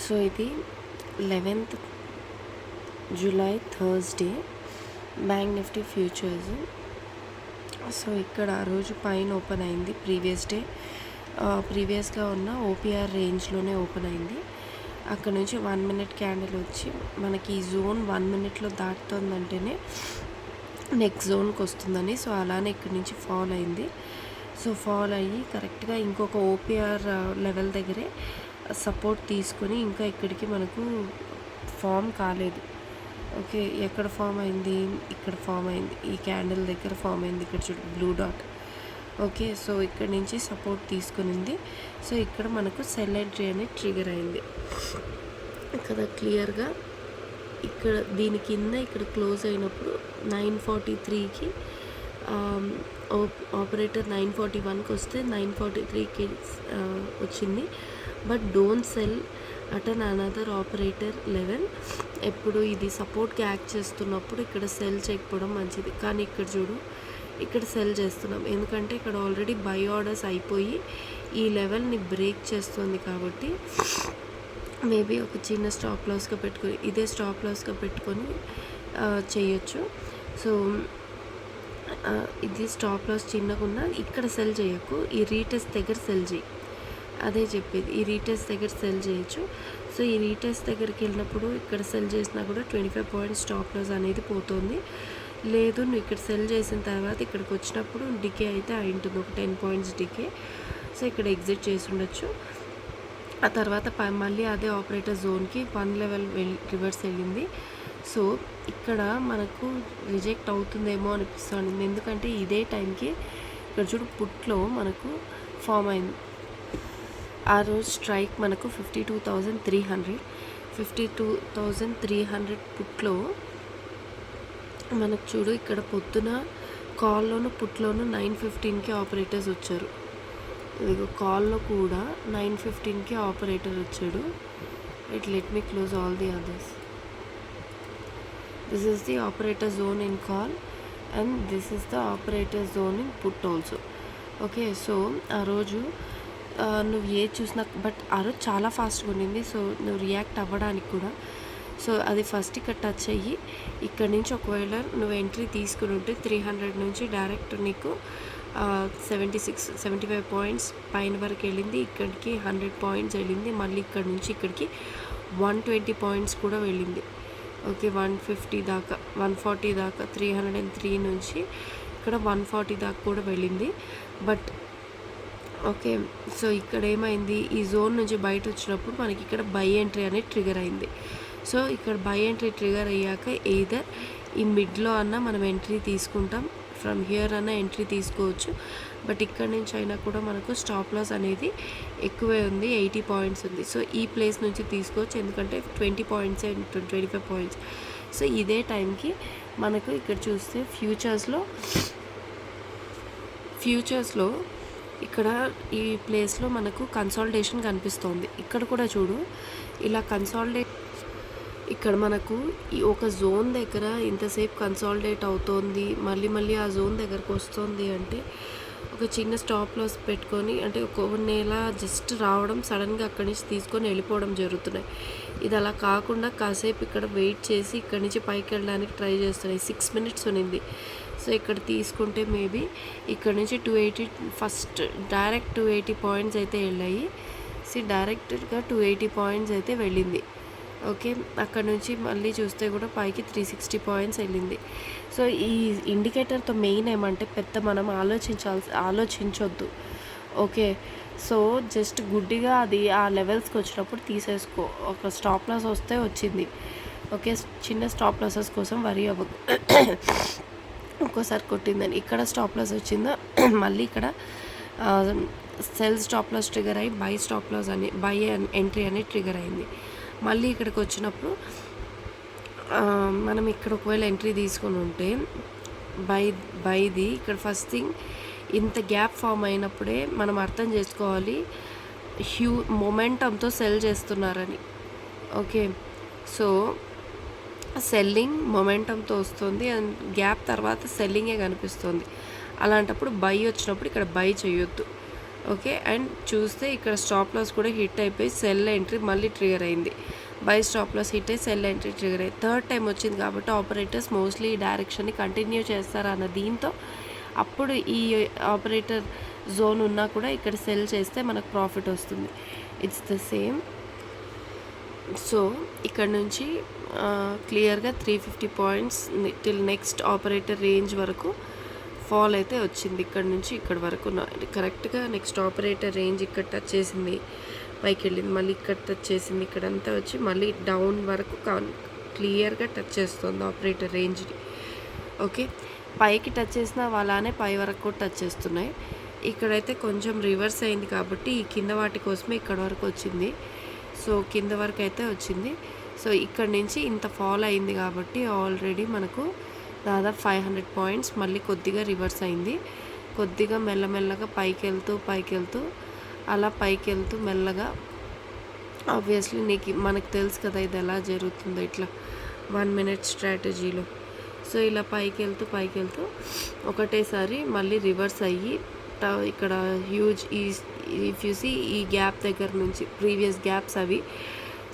So ఇది 11th July Thursday bank Nifty futures. So ఇక్కడ ఆ రోజు పైన ఓపెన్ అయింది. ప్రీవియస్గా ఉన్న ఓపీఆర్ రేంజ్లోనే ఓపెన్ అయింది. అక్కడ నుంచి 1 minute క్యాండిల్ వచ్చి మనకి ఈ జోన్ 1 minute దాటుతుందంటేనే నెక్స్ట్ జోన్కి వస్తుందని, సో అలానే ఇక్కడి నుంచి ఫాల్ అయింది. సో ఫాల్ అయ్యి కరెక్ట్గా ఇంకొక ఓపీఆర్ లెవెల్ దగ్గరే సపోర్ట్ తీసుకొని ఇంకా ఇక్కడికి మనకు ఫామ్ కాలేదు. ఓకే, ఎక్కడ ఫామ్ అయింది? ఇక్కడ ఫామ్ అయింది, ఈ క్యాండిల్ దగ్గర ఫామ్ అయింది. ఇక్కడ చూడు బ్లూ డాట్. ఓకే, సో ఇక్కడ నుంచి సపోర్ట్ తీసుకునింది. సో ఇక్కడ మనకు సెల్ ఎంట్రీ అనేది ట్రిగర్ అయింది కదా క్లియర్గా. ఇక్కడ దీని కింద ఇక్కడ క్లోజ్ అయినప్పుడు 943కి ఆపరేటర్ 941కి వస్తే 943కి వచ్చింది. But don't sell at an another operator level. ఎప్పుడు ఇది సపోర్ట్కి యాక్ట్ చేస్తున్నప్పుడు ఇక్కడ సెల్ చేయకపోవడం మంచిది. కానీ ఇక్కడ చూడు, ఇక్కడ సెల్ చేస్తున్నాం ఎందుకంటే ఇక్కడ ఆల్రెడీ బై ఆర్డర్స్ అయిపోయి ఈ లెవెల్ని బ్రేక్ చేస్తుంది. కాబట్టి మేబీ ఒక చిన్న స్టాప్ లాస్గా పెట్టుకొని, ఇదే స్టాప్ లాస్గా పెట్టుకొని చేయొచ్చు. సో ఇది స్టాప్ లాస్ చిన్నగా ఉన్నా ఇక్కడ సెల్ చేయకు, ఈ రీటెస్ట్ దగ్గర సెల్ చేయి. అదే చెప్పేది, ఈ రీటెస్ట్ దగ్గర సెల్ చేయొచ్చు. సో ఈ రీటెస్ట్ దగ్గరికి వెళ్ళినప్పుడు ఇక్కడ సెల్ చేసినా కూడా 25 points స్టాప్ లాస్ అనేది పోతుంది. లేదు నువ్వు ఇక్కడ సెల్ చేసిన తర్వాత ఇక్కడికి వచ్చినప్పుడు డికే అయితే అయి ఉంటుంది, ఒక 10 points డికే. సో ఇక్కడ ఎగ్జిట్ చేసి ఉండొచ్చు. ఆ తర్వాత మళ్ళీ అదే ఆపరేటర్ జోన్కి 1 level రివర్స్ వెళ్ళింది. సో ఇక్కడ మనకు రిజెక్ట్ అవుతుందేమో అనిపిస్తుంది, ఎందుకంటే ఇదే టైంకి ఇక్కడ చూడు పుట్లో మనకు ఫామ్ అయింది. ఆ రోజు స్ట్రైక్ మనకు 52,300 పుట్లో మనకు చూడు. ఇక్కడ పొద్దున కాల్లోను పుట్లోను 9:15కి ఆపరేటర్స్ వచ్చారు. ఇదిగో కాల్లో కూడా 9:15కి ఆపరేటర్ వచ్చాడు. Let me close all the others. This is the operator zone in call and this is the operator zone in put also. Okay, so ఆ రోజు నువ్వు ఏది చూసినా, బట్ ఆ రోజు చాలా ఫాస్ట్గా ఉండింది. సో నువ్వు రియాక్ట్ అవ్వడానికి కూడా, సో అది ఫస్ట్ ఇక్కడ టచ్ అయ్యి ఇక్కడ నుంచి ఒకవేళ నువ్వు ఎంట్రీ తీసుకుని ఉంటే 300 నుంచి డైరెక్ట్ నీకు 75 points పైన వరకు వెళ్ళింది. ఇక్కడికి 100 points వెళ్ళింది. మళ్ళీ ఇక్కడ నుంచి ఇక్కడికి 120 points కూడా వెళ్ళింది. ఓకే, 150 దాకా, 140 దాకా, 303 నుంచి ఇక్కడ 140 దాకా కూడా వెళ్ళింది. బట్ ఓకే, సో ఇక్కడ ఏమైంది, ఈ జోన్ నుంచి బయట వచ్చినప్పుడు మనకి ఇక్కడ బై ఎంట్రీ అనేది ట్రిగర్ అయింది. సో ఇక్కడ బై ఎంట్రీ ట్రిగర్ అయ్యాక ఎయిదర్ ఈ మిడ్లో అన్నా మనం ఎంట్రీ తీసుకుంటాం, ఫ్రమ్ హియర్ అన్నా ఎంట్రీ తీసుకోవచ్చు. బట్ ఇక్కడ నుంచి అయినా కూడా మనకు స్టాప్ లాస్ అనేది ఎక్కువే ఉంది, 80 points ఉంది. సో ఈ ప్లేస్ నుంచి తీసుకోవచ్చు, ఎందుకంటే 20 points అండ్ 25 points. సో ఇదే టైంకి మనకు ఇక్కడ చూస్తే ఫ్యూచర్స్లో ఇక్కడ ఈ ప్లేస్లో మనకు కన్సాలిడేషన్ కనిపిస్తోంది. ఇక్కడ కూడా చూడు, ఇలా ఇక్కడ మనకు ఈ ఒక జోన్ దగ్గర ఇంతసేపు కన్సాలిడేట్ అవుతోంది, మళ్ళీ ఆ జోన్ దగ్గరకు వస్తుంది అంటే ఒక చిన్న స్టాప్ లాస్ పెట్టుకొని, అంటే కొన్ని ఇలా జస్ట్ రావడం, సడన్గా అక్కడి నుంచి తీసుకొని వెళ్ళిపోవడం జరుగుతున్నాయి. ఇది అలా కాకుండా కాసేపు ఇక్కడ వెయిట్ చేసి ఇక్కడి నుంచి పైకి వెళ్ళడానికి ట్రై చేస్తున్నాయి. 6 minutes ఉన్నింది. సో ఇక్కడ తీసుకుంటే మేబీ ఇక్కడ నుంచి 280 ఫస్ట్ డైరెక్ట్ 280 points అయితే వెళ్ళాయి. డైరెక్ట్గా 280 points అయితే వెళ్ళింది. ఓకే, అక్కడ నుంచి మళ్ళీ చూస్తే కూడా పైకి 360 points వెళ్ళింది. సో ఈ ఇండికేటర్తో మెయిన్ ఏమంటే పెద్ద మనం ఆలోచించొద్దు. ఓకే, సో జస్ట్ గుడ్డిగా అది ఆ లెవెల్స్కి వచ్చినప్పుడు తీసేసుకో. ఒక స్టాప్ లాస్ వస్తే వచ్చింది. ఓకే, చిన్న స్టాప్ లాసెస్ కోసం వరీ అవ్వదు. ఒక్కోసారి కొట్టిందని ఇక్కడ స్టాప్ లాస్ వచ్చిందో మళ్ళీ ఇక్కడ సెల్ స్టాప్ లాస్ ట్రిగర్ అయ్యి బై ఎంట్రీ అనేది ట్రిగర్ అయింది. మళ్ళీ ఇక్కడికి వచ్చినప్పుడు మనం ఇక్కడ ఒకవేళ ఎంట్రీ తీసుకొని ఉంటే బైది ఇక్కడ ఫస్ట్ థింగ్ ఇంత గ్యాప్ ఫామ్ అయినప్పుడే మనం అర్థం చేసుకోవాలి మొమెంటంతో సెల్ చేస్తున్నారని. ఓకే, సో సెల్లింగ్ మొమెంటంతో వస్తుంది అండ్ గ్యాప్ తర్వాత సెల్లింగే కనిపిస్తుంది. అలాంటప్పుడు బై వచ్చినప్పుడు ఇక్కడ బై చేయొద్దు. ఓకే. అండ్ చూస్తే ఇక్కడ స్టాప్ లాస్ కూడా హిట్ అయిపోయి సెల్ ఎంట్రీ మళ్ళీ ట్రిగర్ అయింది. బై స్టాప్ లాస్ హిట్ అయ్యి సెల్ ఎంట్రీ ట్రిగర్ అయ్యి థర్డ్ టైం వచ్చింది కాబట్టి ఆపరేటర్స్ మోస్ట్లీ ఈ డైరెక్షన్ని కంటిన్యూ చేస్తారన్న దీంతో అప్పుడు ఈ ఆపరేటర్ జోన్ ఉన్నా కూడా ఇక్కడ సెల్ చేస్తే మనకు ప్రాఫిట్ వస్తుంది. It's the same. సో ఇక్కడ నుంచి క్లియర్గా 350 points till next operator range వరకు ఫాల్ అయితే వచ్చింది. ఇక్కడ నుంచి ఇక్కడ వరకు కరెక్ట్గా నెక్స్ట్ ఆపరేటర్ రేంజ్ ఇక్కడ టచ్ చేసింది, పైకి వెళ్ళింది, మళ్ళీ ఇక్కడ టచ్ చేసింది, ఇక్కడంతా వచ్చి మళ్ళీ డౌన్ వరకు క్లియర్గా టచ్ చేస్తుంది ఆపరేటర్ రేంజ్ని. ఓకే, పైకి టచ్ చేసిన అలానే పై వరకు కూడా టచ్ చేస్తున్నాయి. ఇక్కడైతే కొంచెం రివర్స్ అయింది కాబట్టి ఈ కింద వాటి కోసమే ఇక్కడ వరకు వచ్చింది. సో కింద వరకు అయితే వచ్చింది. సో ఇక్కడ నుంచి ఇంత ఫాల్ అయింది కాబట్టి ఆల్రెడీ మనకు దాదాపు 500 పాయింట్స్ మళ్ళీ కొద్దిగా రివర్స్ అయింది. కొద్దిగా మెల్లమెల్లగా పైకి వెళ్తూ అలా పైకి వెళ్తూ మెల్లగా ఆబ్వియస్లీ మనకు తెలుసు కదా ఇది ఎలా జరుగుతుందో ఇట్లా 1 మినిట్ స్ట్రాటజీలో. సో ఇలా పైకి వెళ్తూ ఒకటేసారి మళ్ళీ రివర్స్ అయ్యి ఇక్కడ హ్యూజ్ ఇఫ్ యూ సీ ఈ గ్యాప్ దగ్గర నుంచి ప్రీవియస్ గ్యాప్స్ అవి.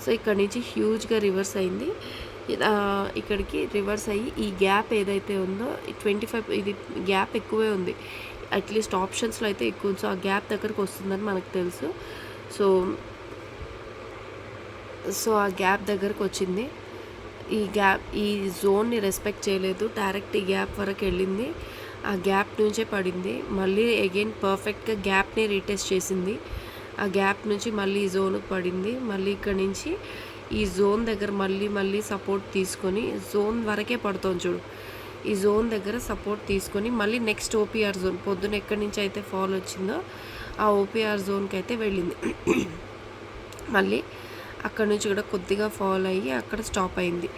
సో ఇక్కడ నుంచి హ్యూజ్గా రివర్స్ అయింది. ఇక్కడికి రివర్స్ అయ్యి ఈ గ్యాప్ ఏదైతే ఉందో 25 ఇది గ్యాప్ ఎక్కువే ఉంది, అట్లీస్ట్ ఆప్షన్స్లో అయితే ఎక్కువ ఉంది. సో ఆ గ్యాప్ దగ్గరకు వస్తుందని మనకు తెలుసు. సో ఆ గ్యాప్ దగ్గరకు వచ్చింది. ఈ జోన్ని రెస్పెక్ట్ చేయలేదు, డైరెక్ట్ ఈ గ్యాప్ వరకు వెళ్ళింది, ఆ గ్యాప్ నుంచే పడింది. మళ్ళీ అగైన్ పర్ఫెక్ట్గా గ్యాప్ని రీటెస్ట్ చేసింది, ఆ గ్యాప్ నుంచి మళ్ళీ ఈ జోన్కి పడింది. మళ్ళీ ఇక్కడ నుంచి ఈ జోన్ దగ్గర మళ్ళీ సపోర్ట్ తీసుకొని జోన్ వరకే పడుతుంది చూడు, ఈ జోన్ దగ్గర సపోర్ట్ తీసుకొని మళ్ళీ నెక్స్ట్ ఓపీఆర్ జోన్ పొద్దున ఎక్కడి నుంచి అయితే ఫాల్ వచ్చిందో ఆ ఓపీఆర్ జోన్కి అయితే వెళ్ళింది. మళ్ళీ అక్కడ నుంచి కూడా కొద్దిగా ఫాల్ అయ్యి అక్కడ స్టాప్ అయింది.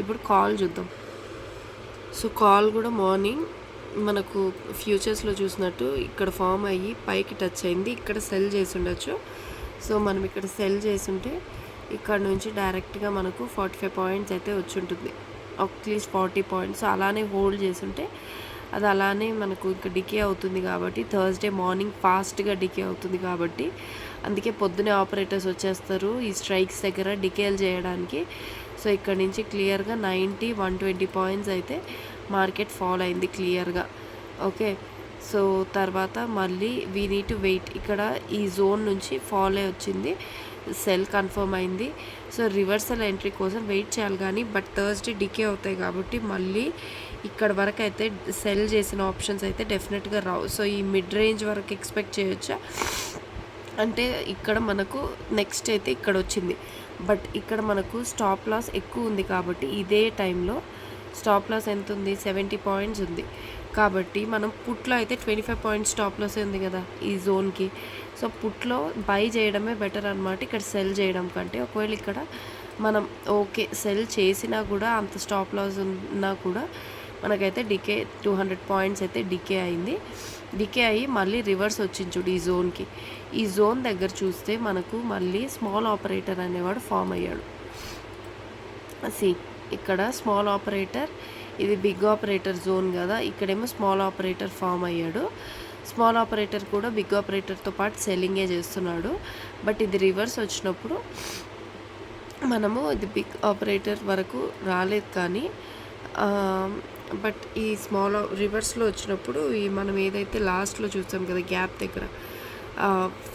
ఇప్పుడు కాల్ చూద్దాం. సో కాల్ కూడా మార్నింగ్ మనకు ఫ్యూచర్స్లో చూసినట్టు ఇక్కడ ఫామ్ అయ్యి పైకి టచ్ అయింది, ఇక్కడ సెల్ చేసి ఉండొచ్చు. సో మనం ఇక్కడ సెల్ చేస్తుంటే ఇక్కడ నుంచి డైరెక్ట్గా మనకు 45 పాయింట్స్ అయితే వచ్చి ఉంటుంది, అట్లీస్ట్ 40 పాయింట్స్ అలానే హోల్డ్ చేస్తుంటే అది అలానే మనకు ఇంకా డికే అవుతుంది కాబట్టి థర్స్డే మార్నింగ్ ఫాస్ట్గా డికే అవుతుంది కాబట్టి అందుకే పొద్దునే ఆపరేటర్స్ వచ్చేస్తారు ఈ స్ట్రైక్స్ దగ్గర డికేలు చేయడానికి. సో ఇక్కడ నుంచి క్లియర్గా 90-120 పాయింట్స్ అయితే మార్కెట్ ఫాల్ అయింది క్లియర్గా. ఓకే, సో తర్వాత మళ్ళీ వీ నీడ్ టు వెయిట్. ఇక్కడ ఈ జోన్ నుంచి ఫాల్ అయి వచ్చింది, సెల్ కన్ఫర్మ్ అయింది. సో రివర్సల్ ఎంట్రీ కోసం వెయిట్ చేయాలి కానీ బట్ థర్స్డే డికే అవుతాయి కాబట్టి మళ్ళీ ఇక్కడ వరకు అయితే సెల్ చేసిన ఆప్షన్స్ అయితే డెఫినెట్గా రావు. సో ఈ మిడ్ రేంజ్ వరకు ఎక్స్పెక్ట్ చేయొచ్చా అంటే ఇక్కడ మనకు నెక్స్ట్ అయితే ఇక్కడ వచ్చింది, బట్ ఇక్కడ మనకు స్టాప్ లాస్ ఎక్కువ ఉంది కాబట్టి ఇదే టైంలో స్టాప్ లాస్ ఎంత ఉంది, 70 పాయింట్స్ ఉంది కాబట్టి మనం పుట్లో అయితే 25 పాయింట్స్ స్టాప్ లాస్ ఉంది కదా ఈ జోన్కి. సో పుట్లో బై చేయడమే బెటర్ అనమాట ఇక్కడ సెల్ చేయడం కంటే. ఒకవేళ ఇక్కడ మనం ఓకే సెల్ చేసినా కూడా అంత స్టాప్ లాస్ ఉన్నా కూడా మనకైతే డికే 200 పాయింట్స్ అయితే డికే అయింది. డికే అయ్యి మళ్ళీ రివర్స్ వచ్చింది చూడు ఈ జోన్కి. ఈ జోన్ దగ్గర చూస్తే మనకు మళ్ళీ స్మాల్ ఆపరేటర్ అనేవాడు ఫామ్ అయ్యాడు. ఇక్కడ స్మాల్ ఆపరేటర్, ఇది బిగ్ ఆపరేటర్ జోన్ కదా, ఇక్కడేమో స్మాల్ ఆపరేటర్ ఫామ్ అయ్యాడు. స్మాల్ ఆపరేటర్ కూడా బిగ్ ఆపరేటర్తో పాటు సెల్లింగే చేస్తున్నాడు. బట్ ఇది రివర్స్ వచ్చినప్పుడు మనము ఇది బిగ్ ఆపరేటర్ వరకు రాలేదు కానీ బట్ ఈ స్మాల్ రివర్స్లో వచ్చినప్పుడు ఈ మనం ఏదైతే లాస్ట్లో చూసాం కదా గ్యాప్ దగ్గర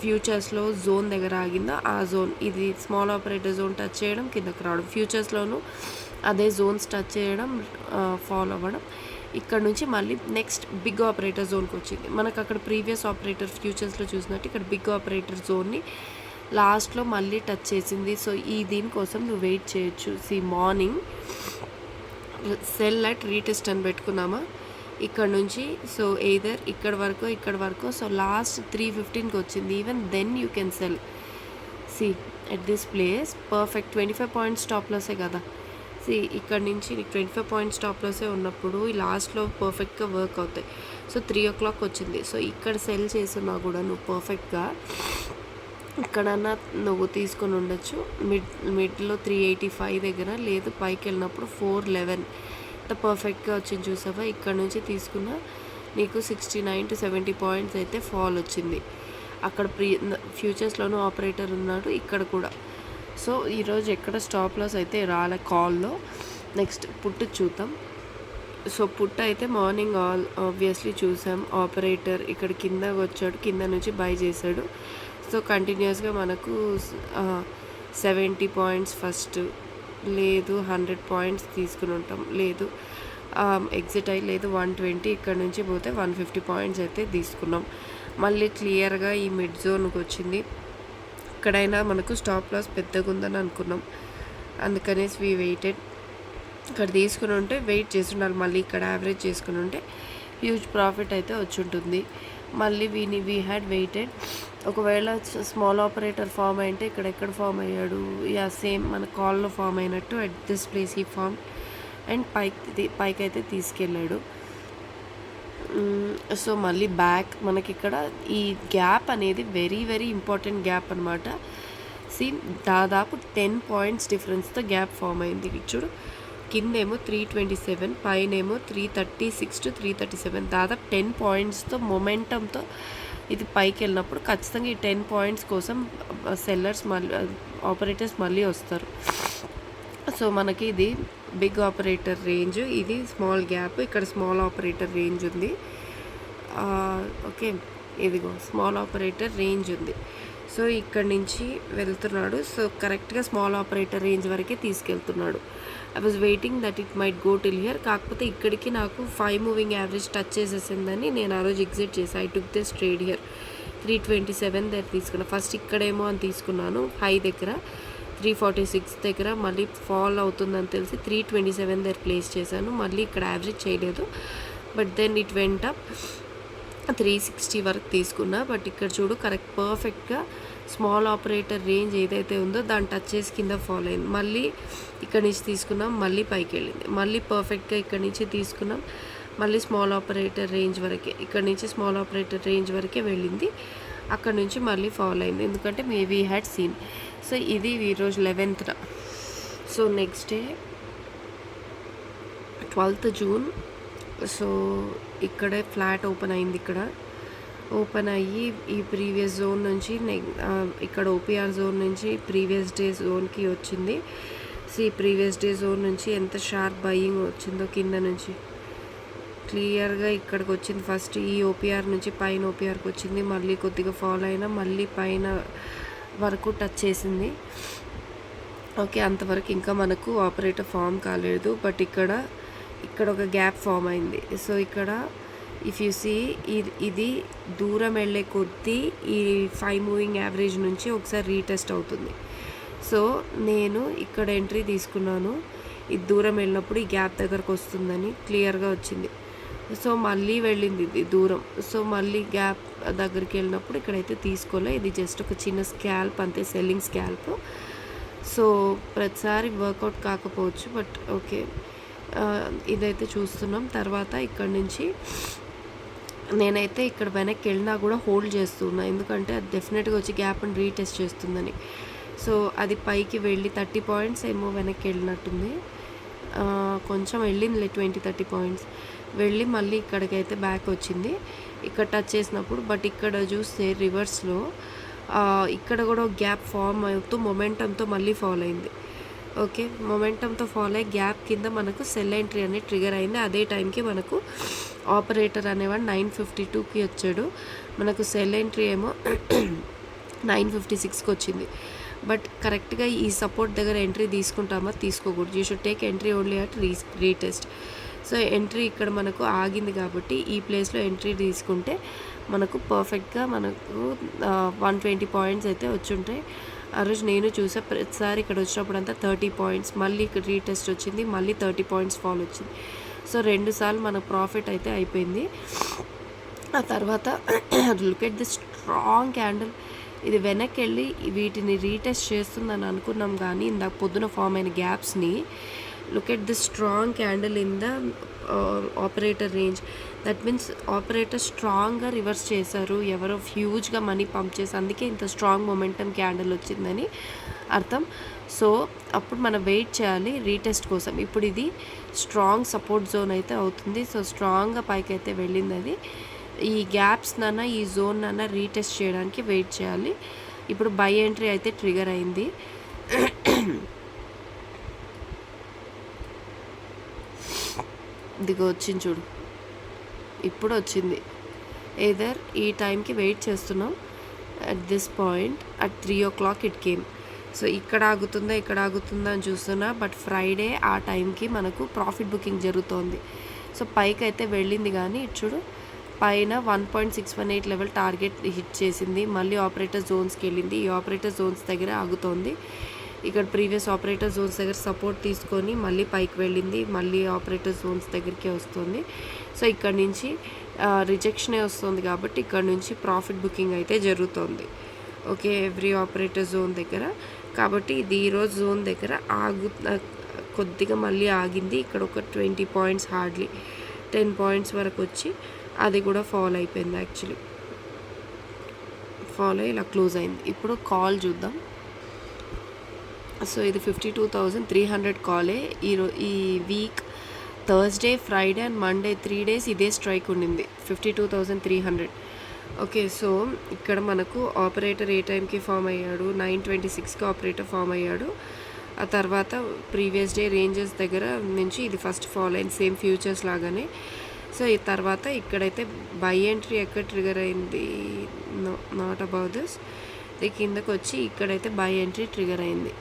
ఫ్యూచర్స్లో జోన్ దగ్గర ఆగిందో ఆ జోన్, ఇది స్మాల్ ఆపరేటర్ జోన్ టచ్ చేయడం కిందకు రావడం, ఫ్యూచర్స్లోనూ అదే జోన్స్ టచ్ చేయడం ఫాలో అవ్వడం. ఇక్కడ నుంచి మళ్ళీ నెక్స్ట్ బిగ్ ఆపరేటర్ జోన్కి వచ్చింది. మనకు అక్కడ ప్రీవియస్ ఆపరేటర్ ఫ్యూచర్స్లో చూసినట్టు ఇక్కడ బిగ్ ఆపరేటర్ జోన్ని లాస్ట్లో మళ్ళీ టచ్ చేసింది. సో ఈ దీనికోసం నువ్వు వెయిట్ చేయొచ్చు. మార్నింగ్ సెల్ అట్ రీటెస్ట్ అని పెట్టుకున్నామా ఇక్కడ నుంచి. సో ఎయిదర్ ఇక్కడ వరకు సో లాస్ట్ 315కి వచ్చింది. Even then you can sell. At this place perfect 25 points stop లాసే కదా. ఇక్కడ నుంచి నీకు 25 పాయింట్స్ స్టాప్ లాసే ఉన్నప్పుడు ఈ లాస్ట్లో పర్ఫెక్ట్గా వర్క్ అవుతాయి. సో 3 o'clock వచ్చింది. సో ఇక్కడ సెల్ చేస్తున్నా కూడా నువ్వు పర్ఫెక్ట్గా ఇక్కడన్నా నువ్వు తీసుకొని ఉండొచ్చు. మిడ్లో 385 దగ్గర, లేదు పైకి వెళ్ళినప్పుడు 411 ఇంత పర్ఫెక్ట్గా వచ్చింది చూసావా. ఇక్కడ నుంచి తీసుకున్న నీకు 69 to 70 పాయింట్స్ అయితే ఫాల్ వచ్చింది. అక్కడ ఫ్యూచర్స్లోనూ ఆపరేటర్ ఉన్నాడు, ఇక్కడ కూడా. సో ఈరోజు ఎక్కడ స్టాప్ లాస్ అయితే రాలే కాల్లో. నెక్స్ట్ పుట్టు చూద్దాం. సో పుట్టు అయితే మార్నింగ్ ఆబ్వియస్లీ చూసాం. ఆపరేటర్ ఇక్కడ కిందకి వచ్చాడు, కింద నుంచి బై చేశాడు. సో కంటిన్యూస్గా మనకు 70 పాయింట్స్ ఫస్ట్, లేదు 100 పాయింట్స్ తీసుకుని ఉంటాం, లేదు ఎగ్జిట్ అయ్యి, లేదు 120, ఇక్కడ నుంచి పోతే 150 పాయింట్స్ అయితే తీసుకున్నాం. మళ్ళీ క్లియర్గా ఈ మిడ్ జోన్కి వచ్చింది. ఎక్కడైనా మనకు స్టాప్ లాస్ పెద్దగా ఉందని అనుకున్నాం, అందుకనేసి వీ వెయిటెడ్. ఇక్కడ తీసుకుని ఉంటే వెయిట్ చేసి ఉండాలి, మళ్ళీ ఇక్కడ యావరేజ్ చేసుకుని ఉంటే హ్యూజ్ ప్రాఫిట్ అయితే వచ్చి ఉంటుంది. మళ్ళీ వీ హ్యాడ్ వెయిటెడ్. ఒకవేళ స్మాల్ ఆపరేటర్ ఫామ్ అయితే ఇక్కడ ఎక్కడ ఫామ్ అయ్యాడు, యా సేమ్ మన కాల్లో ఫామ్ అయినట్టు అట్ దిస్ ప్లేస్ ఈ ఫామ్ అండ్ పైకి అయితే తీసుకెళ్ళాడు. సో మళ్ళీ బ్యాక్ మనకి ఇక్కడ ఈ గ్యాప్ అనేది వెరీ వెరీ ఇంపార్టెంట్ గ్యాప్ అనమాట. దాదాపు 10 పాయింట్స్ డిఫరెన్స్తో గ్యాప్ ఫామ్ అయింది. చూడు, కిందేమో 327, పైనేమో 336 to 337, దాదాపు 10 పాయింట్స్తో మొమెంటంతో ఇది పైకి వెళ్ళినప్పుడు ఖచ్చితంగా ఈ 10 పాయింట్స్ కోసం సెల్లర్స్ మళ్ళీ ఆపరేటర్స్ మళ్ళీ వస్తారు. సో మనకి ఇది బిగ్ ఆపరేటర్ రేంజ్, ఇది స్మాల్ గ్యాప్, ఇక్కడ స్మాల్ ఆపరేటర్ రేంజ్ ఉంది. ఓకే, ఇదిగో స్మాల్ ఆపరేటర్ రేంజ్ ఉంది. సో ఇక్కడ నుంచి వెళ్తున్నాడు. సో కరెక్ట్గా స్మాల్ ఆపరేటర్ రేంజ్ వరకే తీసుకెళ్తున్నాడు. I was waiting that it might go till here. కాకపోతే ఇక్కడికి నాకు 5 మూవింగ్ యావరేజ్ టచ్ చేసేసిందని నేను ఆ రోజు ఎగ్జిట్ చేసి I took this trade here. 327 దగ్గర తీసుకున్నాను. ఫస్ట్ ఇక్కడేమో అని తీసుకున్నాను హై దగ్గర, 346 దగ్గర మళ్ళీ ఫాల్ అవుతుందని తెలిసి 327 దగ్గర ప్లేస్ చేశాను. మళ్ళీ ఇక్కడ యావరేజ్ చేయలేదు, but then it went up 360 వరకు తీసుకున్నా. బట్ ఇక్కడ చూడు, కరెక్ట్ పర్ఫెక్ట్గా స్మాల్ ఆపరేటర్ రేంజ్ ఏదైతే ఉందో దాన్ని టచ్ చేసి కింద ఫాల్ అయింది. మళ్ళీ ఇక్కడి నుంచి తీసుకున్నాం, మళ్ళీ పైకి వెళ్ళింది. మళ్ళీ పర్ఫెక్ట్గా ఇక్కడి నుంచి తీసుకున్నాం, మళ్ళీ స్మాల్ ఆపరేటర్ రేంజ్ వరకే, ఇక్కడి నుంచి స్మాల్ ఆపరేటర్ రేంజ్ వరకే వెళ్ళింది. అక్కడ నుంచి మళ్ళీ ఫాల్ అయింది, ఎందుకంటే మేబీ హ్యాడ్ సీన్. సో ఇది ఈరోజు 11th. So next day 12th June. So ఇక్కడే ఫ్లాట్ ఓపెన్ అయింది. ఇక్కడ ఓపెన్ అయ్యి ఈ ప్రీవియస్ జోన్ నుంచి ఇక్కడ ఓపీఆర్ జోన్ నుంచి ప్రీవియస్ డే జోన్కి వచ్చింది. సో ఈ ప్రీవియస్ డే జోన్ నుంచి ఎంత షార్ప్ బయింగ్ వచ్చిందో కింద నుంచి క్లియర్గా ఇక్కడికి వచ్చింది. ఫస్ట్ ఈ ఓపీఆర్ నుంచి పైన ఓపీఆర్కి వచ్చింది, మళ్ళీ కొద్దిగా ఫాలో అయినా మళ్ళీ పైన వరకు టచ్ చేసింది. ఓకే, అంతవరకు ఇంకా మనకు ఆపరేటర్ ఫామ్ కాలేదు. బట్ ఇక్కడ ఒక గ్యాప్ ఫామ్ అయింది. సో ఇక్కడ ఇఫ్ యూ సీ, ఇది దూరం వెళ్ళే కొద్దీ ఈ 5 మూవింగ్ యావరేజ్ నుంచి ఒకసారి రీటెస్ట్ అవుతుంది. సో నేను ఇక్కడ ఎంట్రీ తీసుకున్నాను, ఇది దూరం వెళ్ళినప్పుడు ఈ గ్యాప్ దగ్గరకు వస్తుందని క్లియర్గా వచ్చింది. సో మళ్ళీ వెళ్ళింది ఇది దూరం. సో మళ్ళీ గ్యాప్ దగ్గరికి వెళ్ళినప్పుడు ఇక్కడైతే తీసుకోలే, ఇది జస్ట్ ఒక చిన్న స్కాల్ప్ అంతే, సెల్లింగ్ స్కాల్ప్. సో ప్రతిసారి వర్కౌట్ కాకపోవచ్చు, బట్ ఓకే, ఇదైతే చూస్తున్నాం. తర్వాత ఇక్కడ నుంచి నేనైతే ఇక్కడ వెనక్కి వెళ్ళినా కూడా హోల్డ్ చేస్తున్నా, ఎందుకంటే అది డెఫినెట్గా వచ్చి గ్యాప్ని రీటెస్ట్ చేస్తుందని. సో అది పైకి వెళ్ళి 30 పాయింట్స్ ఏమో వెనక్కి వెళ్ళినట్టుంది, కొంచెం వెళ్ళిందిలే, 20-30 పాయింట్స్ వెళ్ళి మళ్ళీ ఇక్కడికైతే బ్యాక్ వచ్చింది. ఇక్కడ టచ్ చేసినప్పుడు, బట్ ఇక్కడ చూస్తే రివర్స్లో ఇక్కడ కూడా గ్యాప్ ఫామ్ అవుతూ మొమెంటంతో మళ్ళీ ఫాలో అయింది. ఓకే, మొమెంటంతో ఫాలో అయ్యి గ్యాప్ కింద మనకు సెల్ ఎంట్రీ అనేది ట్రిగర్ అయింది. అదే టైంకి మనకు ఆపరేటర్ అనేవాడు 952కి వచ్చాడు, మనకు సెల్ ఎంట్రీ ఏమో 956కి వచ్చింది. బట్ కరెక్ట్గా ఈ సపోర్ట్ దగ్గర ఎంట్రీ తీసుకుంటామా తీసుకోకూడదు, you should take entry only at retest. So entry ఇక్కడ మనకు ఆగింది కాబట్టి ఈ ప్లేస్లో ఎంట్రీ తీసుకుంటే మనకు పర్ఫెక్ట్గా మనకు 120 పాయింట్స్ అయితే వచ్చుంటాయి. ఆ రోజు నేను చూసా, ప్రతిసారి ఇక్కడ వచ్చినప్పుడు అంతా 30 పాయింట్స్, మళ్ళీ ఇక్కడ రీటెస్ట్ వచ్చింది, మళ్ళీ 30 పాయింట్స్ ఫాల్ వచ్చింది. సో 2 సార్లు మనకు ప్రాఫిట్ అయితే అయిపోయింది. ఆ తర్వాత look at the strong candle, ఇది వెనక్కి వెళ్ళి వీటిని రీటెస్ట్ చేస్తుందని అనుకున్నాం, కానీ ఇందాక పొద్దున ఫామ్ అయిన గ్యాప్స్ని look at the strong candle in the operator range. That means operator స్ట్రాంగ్గా రివర్స్ చేశారు, ఎవరో హ్యూజ్గా మనీ పంప్ చేసి, అందుకే ఇంత స్ట్రాంగ్ మొమెంటమ్ క్యాండిల్ వచ్చిందని అర్థం. సో అప్పుడు మనం వెయిట్ చేయాలి రీటెస్ట్ కోసం. ఇప్పుడు ఇది స్ట్రాంగ్ సపోర్ట్ జోన్ అయితే అవుతుంది. సో స్ట్రాంగ్గా పైకి అయితే వెళ్ళింది అది. ఈ గ్యాప్స్ నాన్న ఈ జోన్ నాన్న రీటెస్ట్ చేయడానికి వెయిట్ చేయాలి. ఇప్పుడు బై ఎంట్రీ అయితే ట్రిగర్ అయింది. ఇదిగో వచ్చింది చూడు, ఇప్పుడు వచ్చింది. ఏదర్ ఈ టైంకి వెయిట్ చేస్తున్నాం. At this point at 3 o'clock it came. So ఇక్కడ ఆగుతుందా అని చూస్తున్నా. బట్ ఫ్రైడే ఆ టైంకి మనకు ప్రాఫిట్ బుకింగ్ జరుగుతోంది. సో పైకి అయితే వెళ్ళింది, కానీ చూడు పైన 1.618 లెవెల్ టార్గెట్ హిట్ చేసింది. మళ్ళీ ఆపరేటర్ జోన్స్కి వెళ్ళింది. ఈ ఆపరేటర్ జోన్స్ దగ్గర ఆగుతోంది. ఇక్కడ ప్రీవియస్ ఆపరేటర్ జోన్స్ దగ్గర సపోర్ట్ తీసుకొని మళ్ళీ పైకి వెళ్ళింది. మళ్ళీ ఆపరేటర్ జోన్స్ దగ్గరికి వస్తుంది. సో ఇక్కడ నుంచి రిజెక్షనే వస్తుంది కాబట్టి ఇక్కడ నుంచి ప్రాఫిట్ బుకింగ్ అయితే జరుగుతుంది. ఓకే, ఎవ్రీ ఆపరేటర్ జోన్ దగ్గర. కాబట్టి ఇది ఈరోజు జోన్ దగ్గర కొద్దిగా మళ్ళీ ఆగింది. ఇక్కడ ఒక 20 పాయింట్స్, హార్డ్లీ 10 పాయింట్స్ వరకు వచ్చి అది కూడా ఫాల్ అయిపోయింది. యాక్చువల్లీ ఫాల్ అయ్యి ఇలా క్లోజ్ అయింది. ఇప్పుడు కాల్ చూద్దాం. సో ఇది 52,300 కాలే. ఈ week Thursday, Friday and Monday 3 days ఇదే స్ట్రైక్ ఉండింది, 52,300. ఓకే, సో ఇక్కడ మనకు ఆపరేటర్ ఏ టైంకి ఫామ్ అయ్యాడు, 9:26కి ఆపరేటర్ ఫామ్ అయ్యాడు. ఆ తర్వాత ప్రీవియస్ డే రేంజెస్ దగ్గర నుంచి ఇది ఫస్ట్ ఫాల్ అయింది, సేమ్ ఫ్యూచర్స్ లాగానే. సో ఈ తర్వాత ఇక్కడైతే బై ఎంట్రీ ఎక్కడ ట్రిగర్ అయింది, నాట్ అబౌట్ దిస్. ఇది కిందకు వచ్చి ఇక్కడైతే బై ఎంట్రీ ట్రిగర్ అయింది.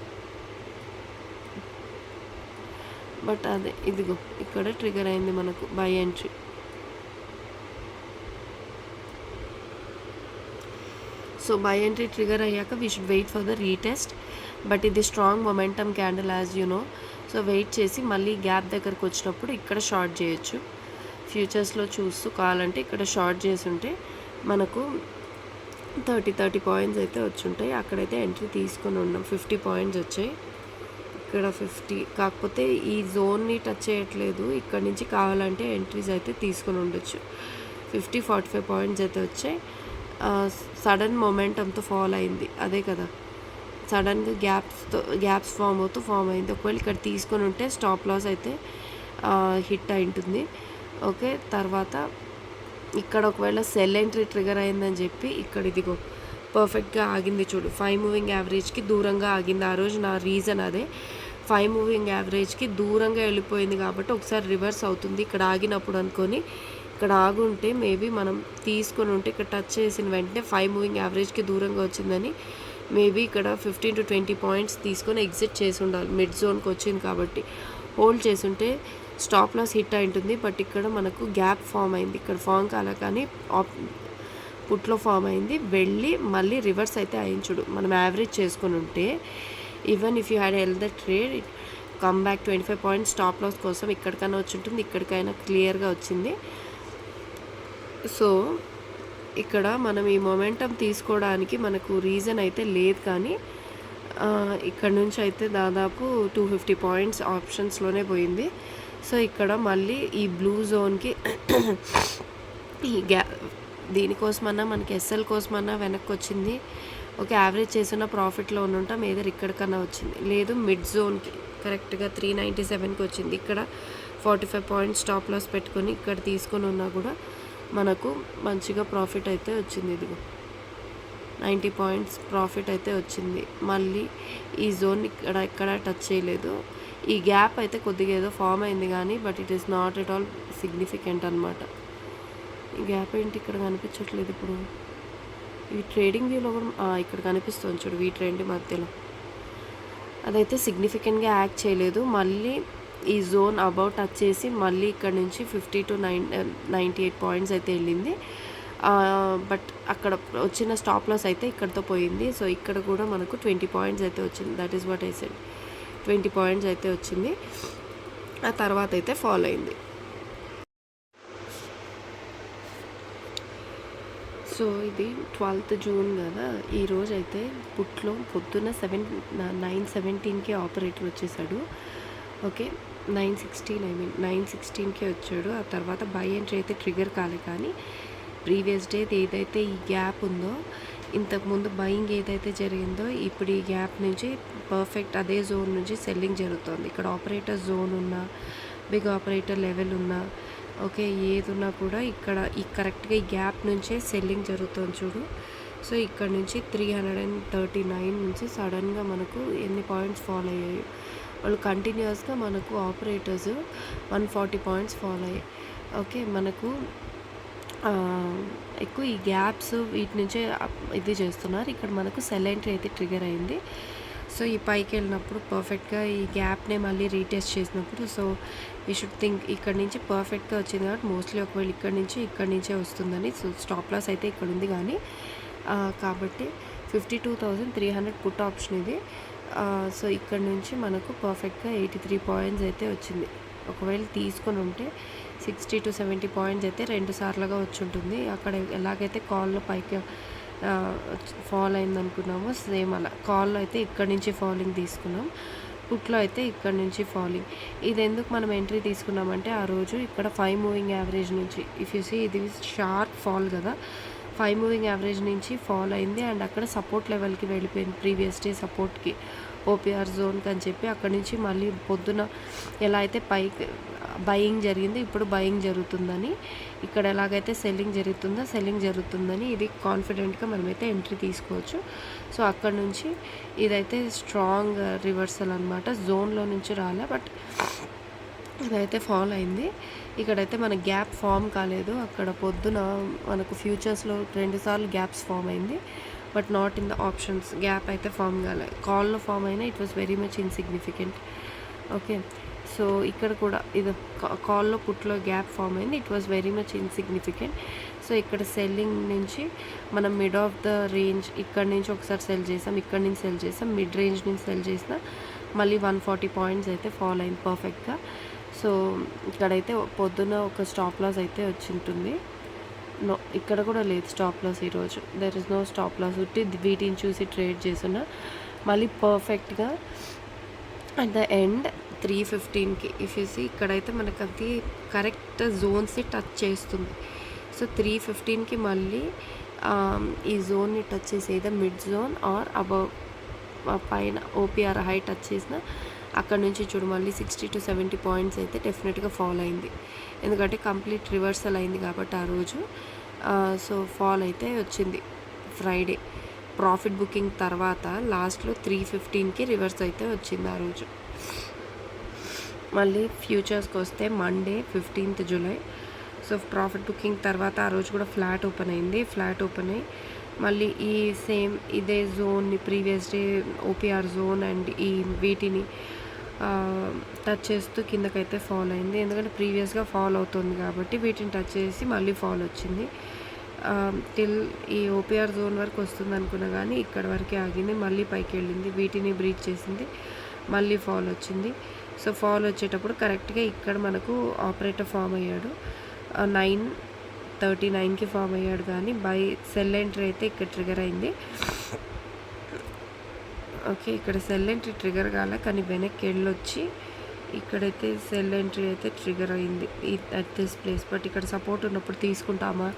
బట్ అదే ఇదిగో ఇక్కడ ట్రిగర్ అయింది మనకు buy entry. So buy entry trigger అయ్యాక we should wait for the retest. But ఇది strong momentum candle as you know. So wait చేసి మళ్ళీ గ్యాప్ దగ్గరకు వచ్చినప్పుడు ఇక్కడ షార్ట్ చేయొచ్చు. ఫ్యూచర్స్లో చూస్తూ కావాలంటే ఇక్కడ షార్ట్ చేసి ఉంటే మనకు 30 పాయింట్స్ అయితే వచ్చి ఉంటాయి. అక్కడైతే ఎంట్రీ తీసుకొని ఉన్నాం. 50 పాయింట్స్ వచ్చాయి, ఇక్కడ 50. కాకపోతే ఈ జోన్ని టచ్ చేయట్లేదు. ఇక్కడ నుంచి కావాలంటే ఎంట్రీస్ అయితే తీసుకొని ఉండొచ్చు. 45 పాయింట్స్ అయితే వచ్చాయి. సడన్ మొమెంటంతో ఫాల్ అయింది, అదే కదా, సడన్గా గ్యాప్స్ ఫామ్ అయింది. ఒకవేళ ఇక్కడ తీసుకొని ఉంటే స్టాప్ లాస్ అయితే హిట్ అయి ఉంటుంది. ఓకే, తర్వాత ఇక్కడ ఒకవేళ సెల్ ఎంట్రీ ట్రిగర్ అయిందని చెప్పి ఇక్కడ ఇదిగో పర్ఫెక్ట్గా ఆగింది చూడు. 5 మూవింగ్ యావరేజ్కి దూరంగా ఆగింది. ఆ రోజు నా రీజన్ అదే, 5 మూవింగ్ యావరేజ్కి దూరంగా వెళ్ళిపోయింది కాబట్టి ఒకసారి రివర్స్ అవుతుంది ఇక్కడ ఆగినప్పుడు అనుకొని ఇక్కడ ఆగుంటే మేబీ మనం తీసుకొని ఉంటే ఇక్కడ టచ్ చేసిన వెంటనే 5 మూవింగ్ యావరేజ్కి దూరంగా వచ్చిందని మేబీ ఇక్కడ 15 to 20 పాయింట్స్ తీసుకొని ఎగ్జిట్ చేసి ఉండాలి. మిడ్ జోన్కి వచ్చింది కాబట్టి హోల్డ్ చేసుంటే స్టాప్ లాస్ హిట్ అయి ఉంటుంది. బట్ ఇక్కడ మనకు గ్యాప్ ఫామ్ అయింది, ఇక్కడ ఫామ్ కాలే కానీ పుట్లో ఫామ్ అయింది. వెళ్ళి మళ్ళీ రివర్స్ అయితే అయించుడు. మనం యావరేజ్ చేసుకొని ఉంటే even if you had held the trade come back 25 points stop loss కోసం ఇక్కడికైనా వచ్చి ఉంటుంది, ఇక్కడికైనా క్లియర్గా వచ్చింది. సో ఇక్కడ మనం ఈ మొమెంటం తీసుకోవడానికి మనకు రీజన్ అయితే లేదు, కానీ ఇక్కడ నుంచి అయితే దాదాపు 250 పాయింట్స్ ఆప్షన్స్లోనే పోయింది. సో ఇక్కడ మళ్ళీ ఈ బ్లూ జోన్కి ఈ దీనికోసమన్నా మనకి ఎస్ఎల్ కోసమన్నా వెనక్కి వచ్చింది. ఓకే, యావరేజ్ చేసిన ప్రాఫిట్లో ఉంటాం. ఏదో ఇక్కడికన్నా వచ్చింది, లేదు మిడ్ జోన్కి కరెక్ట్గా 397కి వచ్చింది. ఇక్కడ 45 పాయింట్స్ స్టాప్ లాస్ పెట్టుకొని ఇక్కడ తీసుకొని ఉన్నా కూడా మనకు మంచిగా ప్రాఫిట్ అయితే వచ్చింది. ఇదిగో 90 పాయింట్స్ ప్రాఫిట్ అయితే వచ్చింది. మళ్ళీ ఈ జోన్ ఇక్కడ టచ్ చేయలేదు. ఈ గ్యాప్ అయితే కొద్దిగా ఏదో ఫామ్ అయింది కానీ but it is not at all significant అనమాట. ఈ గ్యాప్ ఏంటి ఇక్కడ కనిపించట్లేదు. ఇప్పుడు ఈ ట్రేడింగ్ వ్యూలో కూడా ఇక్కడ కనిపిస్తుంది చూడు, ఈ ట్రెండ్ మధ్యలో అదైతే సిగ్నిఫికెంట్గా యాక్ట్ చేయలేదు. మళ్ళీ ఈ జోన్ అబౌట్ టచ్ చేసి మళ్ళీ ఇక్కడ నుంచి 50 to 98 పాయింట్స్ అయితే వెళ్ళింది. బట్ అక్కడ వచ్చిన స్టాప్ లాస్ అయితే ఇక్కడతో పోయింది. సో ఇక్కడ కూడా మనకు 20 పాయింట్స్ అయితే వచ్చింది. That is what I said, 20 points అయితే వచ్చింది. ఆ తర్వాత అయితే ఫాలో అయింది. సో ఇది 12th జూన్ కదా. ఈరోజు అయితే పుట్లో పొద్దున్న 9:17కి ఆపరేటర్ వచ్చేసాడు. ఓకే, 9:16కే వచ్చాడు. ఆ తర్వాత బై ఎంట్రీ అయితే ట్రిగర్ కాలే, కానీ ప్రీవియస్ డే ఏదైతే ఈ గ్యాప్ ఉందో, ఇంతకుముందు బయింగ్ ఏదైతే జరిగిందో ఇప్పుడు ఈ గ్యాప్ నుంచి పర్ఫెక్ట్ అదే జోన్ నుంచి సెల్లింగ్ జరుగుతుంది. ఇక్కడ ఆపరేటర్ జోన్ ఉన్నా, బిగ్ ఆపరేటర్ లెవెల్ ఉన్నా ఓకే. ఏదున్నా కూడా ఇక్కడ ఈ కరెక్ట్‌గా ఈ గ్యాప్ నుంచే సెల్లింగ్ జరుగుతోంది చూడు. సో, ఇక్కడ నుంచి 339 నుంచి సడెన్‌గా మనకు ఎన్ని పాయింట్స్ ఫాల్ అయ్యాయో. వాళ్ళు కంటిన్యూయస్‌గా మనకు ఆపరేటర్స్ 140 పాయింట్స్ ఫాల్ అయ్యాయి. ఓకే. మనకు ఎక్కువ ఈ గ్యాప్స్ వీటి నుంచే ఇది చేస్తున్నారు. ఇక్కడ మనకు సెల్ ఎంట్రీ అయితే ట్రిగ్గర్ అయింది. సో, ఈ పైకి వెళ్ళినప్పుడు పర్ఫెక్ట్‌గా ఈ గ్యాప్‌నే మళ్ళీ రీటెస్ట్ చేసినప్పుడు సో, వీ షుడ్ థింక్ ఇక్కడ నుంచి పర్ఫెక్ట్‌గా వచ్చింది కాబట్టి మోస్ట్లీ ఒకవేళ ఇక్కడి నుంచే వస్తుందని. సో, స్టాప్ లాస్ అయితే ఇక్కడ ఉంది కానీ కాబట్టి 52,300 పుట్ ఆప్షన్ ఇది. సో, ఇక్కడ నుంచి మనకు పర్ఫెక్ట్‌గా 83 పాయింట్స్ అయితే వచ్చింది. ఒకవేళ తీసుకొని ఉంటే 60-70 పాయింట్స్ అయితే 2 సార్లుగా వచ్చుంటుంది. అక్కడ ఎలాగైతే కాల్‌లో పైకి ఫాల్ అయిందనుకున్నామో సేమ్ అలా కాల్‌లో అయితే ఇక్కడి నుంచి ఫాలింగ్ తీసుకున్నాం. పుట్‌లో అయితే ఇక్కడి నుంచి ఫాలింగ్. ఇది ఎందుకు మనం ఎంట్రీ తీసుకున్నామంటే ఆ రోజు ఇక్కడ 5 మూవింగ్ యావరేజ్ నుంచి ఇఫ్ యూ సీ ఇది షార్ప్ ఫాల్ కదా! 5 మూవింగ్ యావరేజ్ నుంచి ఫాల్ అయింది అండ్ అక్కడ సపోర్ట్ లెవెల్‌కి వెళ్ళిపోయింది. ప్రీవియస్ డే సపోర్ట్‌కి ఓపీఆర్ జోన్‌కి అని చెప్పి అక్కడి నుంచి మళ్ళీ పొద్దున ఎలా అయితే పైకి బయింగ్ జరిగింది ఇప్పుడు బయింగ్ జరుగుతుందని, ఇక్కడ ఎలాగైతే సెల్లింగ్ జరుగుతుందని ఇది కాన్ఫిడెంట్‌గా మనమైతే ఎంట్రీ తీసుకోవచ్చు. సో, అక్కడ నుంచి ఇదైతే స్ట్రాంగ్ రివర్సల్ అనమాట. జోన్‌లో నుంచి రాలే బట్ ఇదైతే ఫాల్ అయింది. ఇక్కడైతే మన గ్యాప్ ఫామ్ కాలేదు. అక్కడ పొద్దున మనకు ఫ్యూచర్స్‌లో 2 సార్లు గ్యాప్స్ ఫామ్ అయింది. But not in the options. Gap అయితే ఫామ్ కాలే. కాల్‌లో ఫామ్ అయినా it was very much insignificant. Okay. So, ఇక్కడ కూడా ఇది కాల్‌లో పుట్‌లో గ్యాప్ ఫామ్ అయింది. It was very much insignificant. So, ఇక్కడ సెల్లింగ్ నుంచి మనం మిడ్ ఆఫ్ ద రేంజ్ ఇక్కడ నుంచి ఒకసారి సెల్ చేసాం. ఇక్కడ నుంచి సెల్ చేసాం. మిడ్ రేంజ్ నుంచి సెల్ చేసిన మళ్ళీ 140 పాయింట్స్ అయితే ఫాల్ అయింది పర్ఫెక్ట్‌గా. సో, ఇక్కడైతే పొద్దున ఒక స్టాప్ లాస్ అయితే వచ్చింటుంది. నో, ఇక్కడ కూడా లేదు స్టాప్ లాస్ ఈరోజు. There is no stop loss. ఉట్టి వీటిని చూసి ట్రేడ్ చేస్తున్నా. మళ్ళీ పర్ఫెక్ట్‌గా అట్ ద ఎండ్ 315కి ఇఫ్ యూ సీ ఇక్కడైతే మనకు అది కరెక్ట్ జోన్స్ని టచ్ చేస్తుంది. సో, 315కి మళ్ళీ ఈ జోన్ని టచ్ చేసి ఏదో మిడ్ జోన్ ఆర్ అబవ్ పైన ఓపీఆర్ హై టచ్ చేసిన అక్కడ నుంచి చూడు మళ్ళీ 60-70 పాయింట్స్ అయితే డెఫినెట్గా ఫాల్ అయింది. ఎందుకంటే కంప్లీట్ రివర్సల్ అయింది కాబట్టి ఆ రోజు. సో, ఫాల్ అయితే వచ్చింది ఫ్రైడే ప్రాఫిట్ బుకింగ్ తర్వాత లాస్ట్లో 315కి రివర్స్ అయితే వచ్చింది ఆ రోజు. మళ్ళీ ఫ్యూచర్స్కి వస్తే Monday 15th July. So, profit booking తర్వాత ఆ రోజు కూడా ఫ్లాట్ ఓపెన్ అయ్యి మళ్ళీ ఈ సేమ్ ఇదే జోన్ని previous day OPR zone and ఈ వీటిని టచ్ చేస్తూ కిందకైతే ఫాల్ అయింది. ఎందుకంటే ప్రీవియస్గా ఫాల్ అవుతుంది కాబట్టి వీటిని టచ్ చేసి మళ్ళీ ఫాల్ వచ్చింది. టిల్ ఈ ఓపీఆర్ జోన్ వరకు వస్తుంది అనుకున్నా కానీ ఇక్కడ వరకే ఆగింది. మళ్ళీ పైకి వెళ్ళింది. వీటిని బ్రీచ్ చేసింది. మళ్ళీ ఫాల్ వచ్చింది. సో, ఫాల్ వచ్చేటప్పుడు కరెక్ట్గా ఇక్కడ మనకు ఆపరేటర్ ఫామ్ అయ్యాడు. 9:39కి ఫామ్ అయ్యాడు కానీ సెల్ ఎంట్రీ అయితే ఇక్కడ ట్రిగర్ అయింది. ఓకే. ఇక్కడ సెల్ ఎంట్రీ ట్రిగర్ కాలే కానీ వెనక్కి వెళ్ళొచ్చి ఇక్కడైతే సెల్ ఎంట్రీ అయితే ట్రిగర్ అయింది అట్ దిస్ ప్లేస్. బట్ ఇక్కడ సపోర్ట్ ఉన్నప్పుడు తీసుకుంటామా?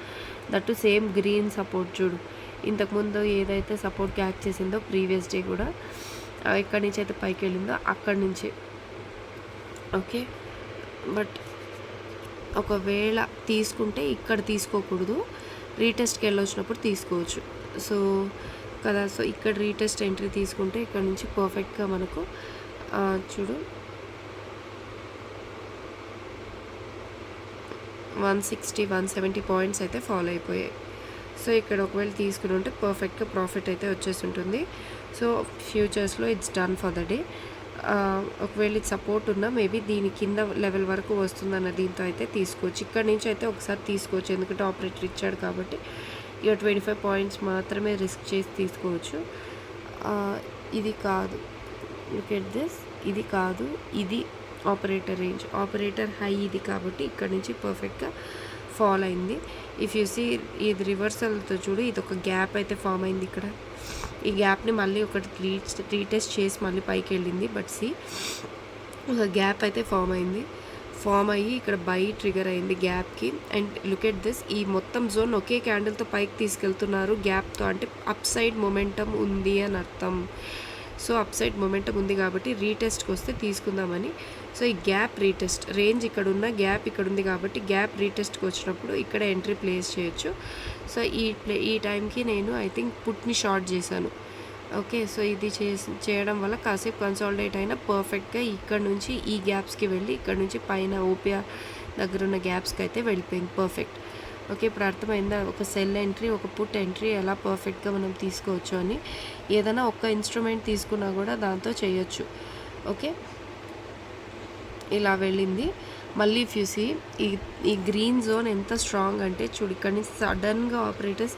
దట్టు సేమ్ గ్రీన్ సపోర్ట్ చూడు. ఇంతకుముందు ఏదైతే సపోర్ట్ క్యాచ్ చేసిందో ప్రీవియస్ డే కూడా ఎక్కడి నుంచి అయితే పైకి వెళ్ళిందో అక్కడి నుంచి. ఓకే. బట్ ఒకవేళ తీసుకుంటే ఇక్కడ తీసుకోకూడదు. రీటెస్ట్కి వెళ్ళొచ్చినప్పుడు తీసుకోవచ్చు. సో, కదా. సో, ఇక్కడ రీటెస్ట్ ఎంట్రీ తీసుకుంటే ఇక్కడ నుంచి పర్ఫెక్ట్గా మనకు చూడు 160-170 పాయింట్స్ అయితే ఫాలో అయిపోయాయి. సో, ఇక్కడ ఒకవేళ తీసుకుని ఉంటే పర్ఫెక్ట్గా ప్రాఫిట్ అయితే వచ్చేసి ఉంటుంది. సో, ఫ్యూచర్స్లో it's done for the day. ఒకవేళ ఇది సపోర్ట్ ఉన్నా మేబీ దీని కింద లెవెల్ వరకు వస్తుందన్న దీంతో అయితే తీసుకోవచ్చు. ఇక్కడ నుంచి అయితే ఒకసారి తీసుకోవచ్చు. ఎందుకంటే ఆపరేటర్ ఇచ్చాడు కాబట్టి ఇక 25 పాయింట్స్ మాత్రమే రిస్క్ చేసి తీసుకోవచ్చు. ఇది కాదు, లుక్ ఎట్ దిస్. ఇది కాదు, ఇది ఆపరేటర్ రేంజ్. ఆపరేటర్ హై ఇది కాబట్టి ఇక్కడ నుంచి పర్ఫెక్ట్గా ఫాల్ అయింది. ఇఫ్ యూ సీ ఇది రివర్సల్తో చూడు, ఇది ఒక గ్యాప్ అయితే ఫామ్ అయింది ఇక్కడ. ఈ గ్యాప్ని మళ్ళీ ఒకటి రీటెస్ట్ చేసి మళ్ళీ పైకి వెళ్ళింది. బట్ సి ఒక గ్యాప్ అయితే ఫామ్ అయ్యి ఇక్కడ బై ట్రిగర్ అయింది గ్యాప్కి. అండ్ లుక్ ఎట్ దిస్, ఈ మొత్తం జోన్ ఒకే క్యాండిల్తో పైకి తీసుకెళ్తున్నారు గ్యాప్తో, అంటే అప్ సైడ్ మొమెంటమ్ ఉంది అని అర్థం. సో అప్ సైడ్ మొమెంటం ఉంది కాబట్టి రీటెస్ట్కి వస్తే తీసుకుందామని. సో ఈ గ్యాప్ రీటెస్ట్ రేంజ్ ఇక్కడ ఉన్న గ్యాప్ ఇక్కడ ఉంది కాబట్టి గ్యాప్ రీటెస్ట్కి వచ్చినప్పుడు ఇక్కడ ఎంట్రీ ప్లేస్ చేయొచ్చు. సో ఈ టైంకి నేను ఐ థింక్ పుట్ని షార్ట్ చేశాను. ఓకే, సో ఇది చేయడం వల్ల కాసేపు కన్సాలిడేట్ అయినా పర్ఫెక్ట్గా ఇక్కడ నుంచి ఈ గ్యాప్స్కి వెళ్ళి ఇక్కడ నుంచి పైన ఓపీఆర్ దగ్గర ఉన్న గ్యాప్స్కి అయితే వెళ్ళిపోయింది పర్ఫెక్ట్. ఓకే, ఇప్పుడు అర్థమైందా ఒక సెల్ ఎంట్రీ ఒక పుట్ ఎంట్రీ ఎలా పర్ఫెక్ట్గా మనం తీసుకోవచ్చు అని. ఏదైనా ఒక్క ఇన్స్ట్రుమెంట్ తీసుకున్నా కూడా దాంతో చేయొచ్చు. ఓకే, ఇలా వెళ్ళింది. మళ్ళీ ఫ్యూసీ ఈ గ్రీన్ జోన్ ఎంత స్ట్రాంగ్ అంటే చూడు, ఇక్కడ నుంచి సడన్గా ఆపరేటర్స్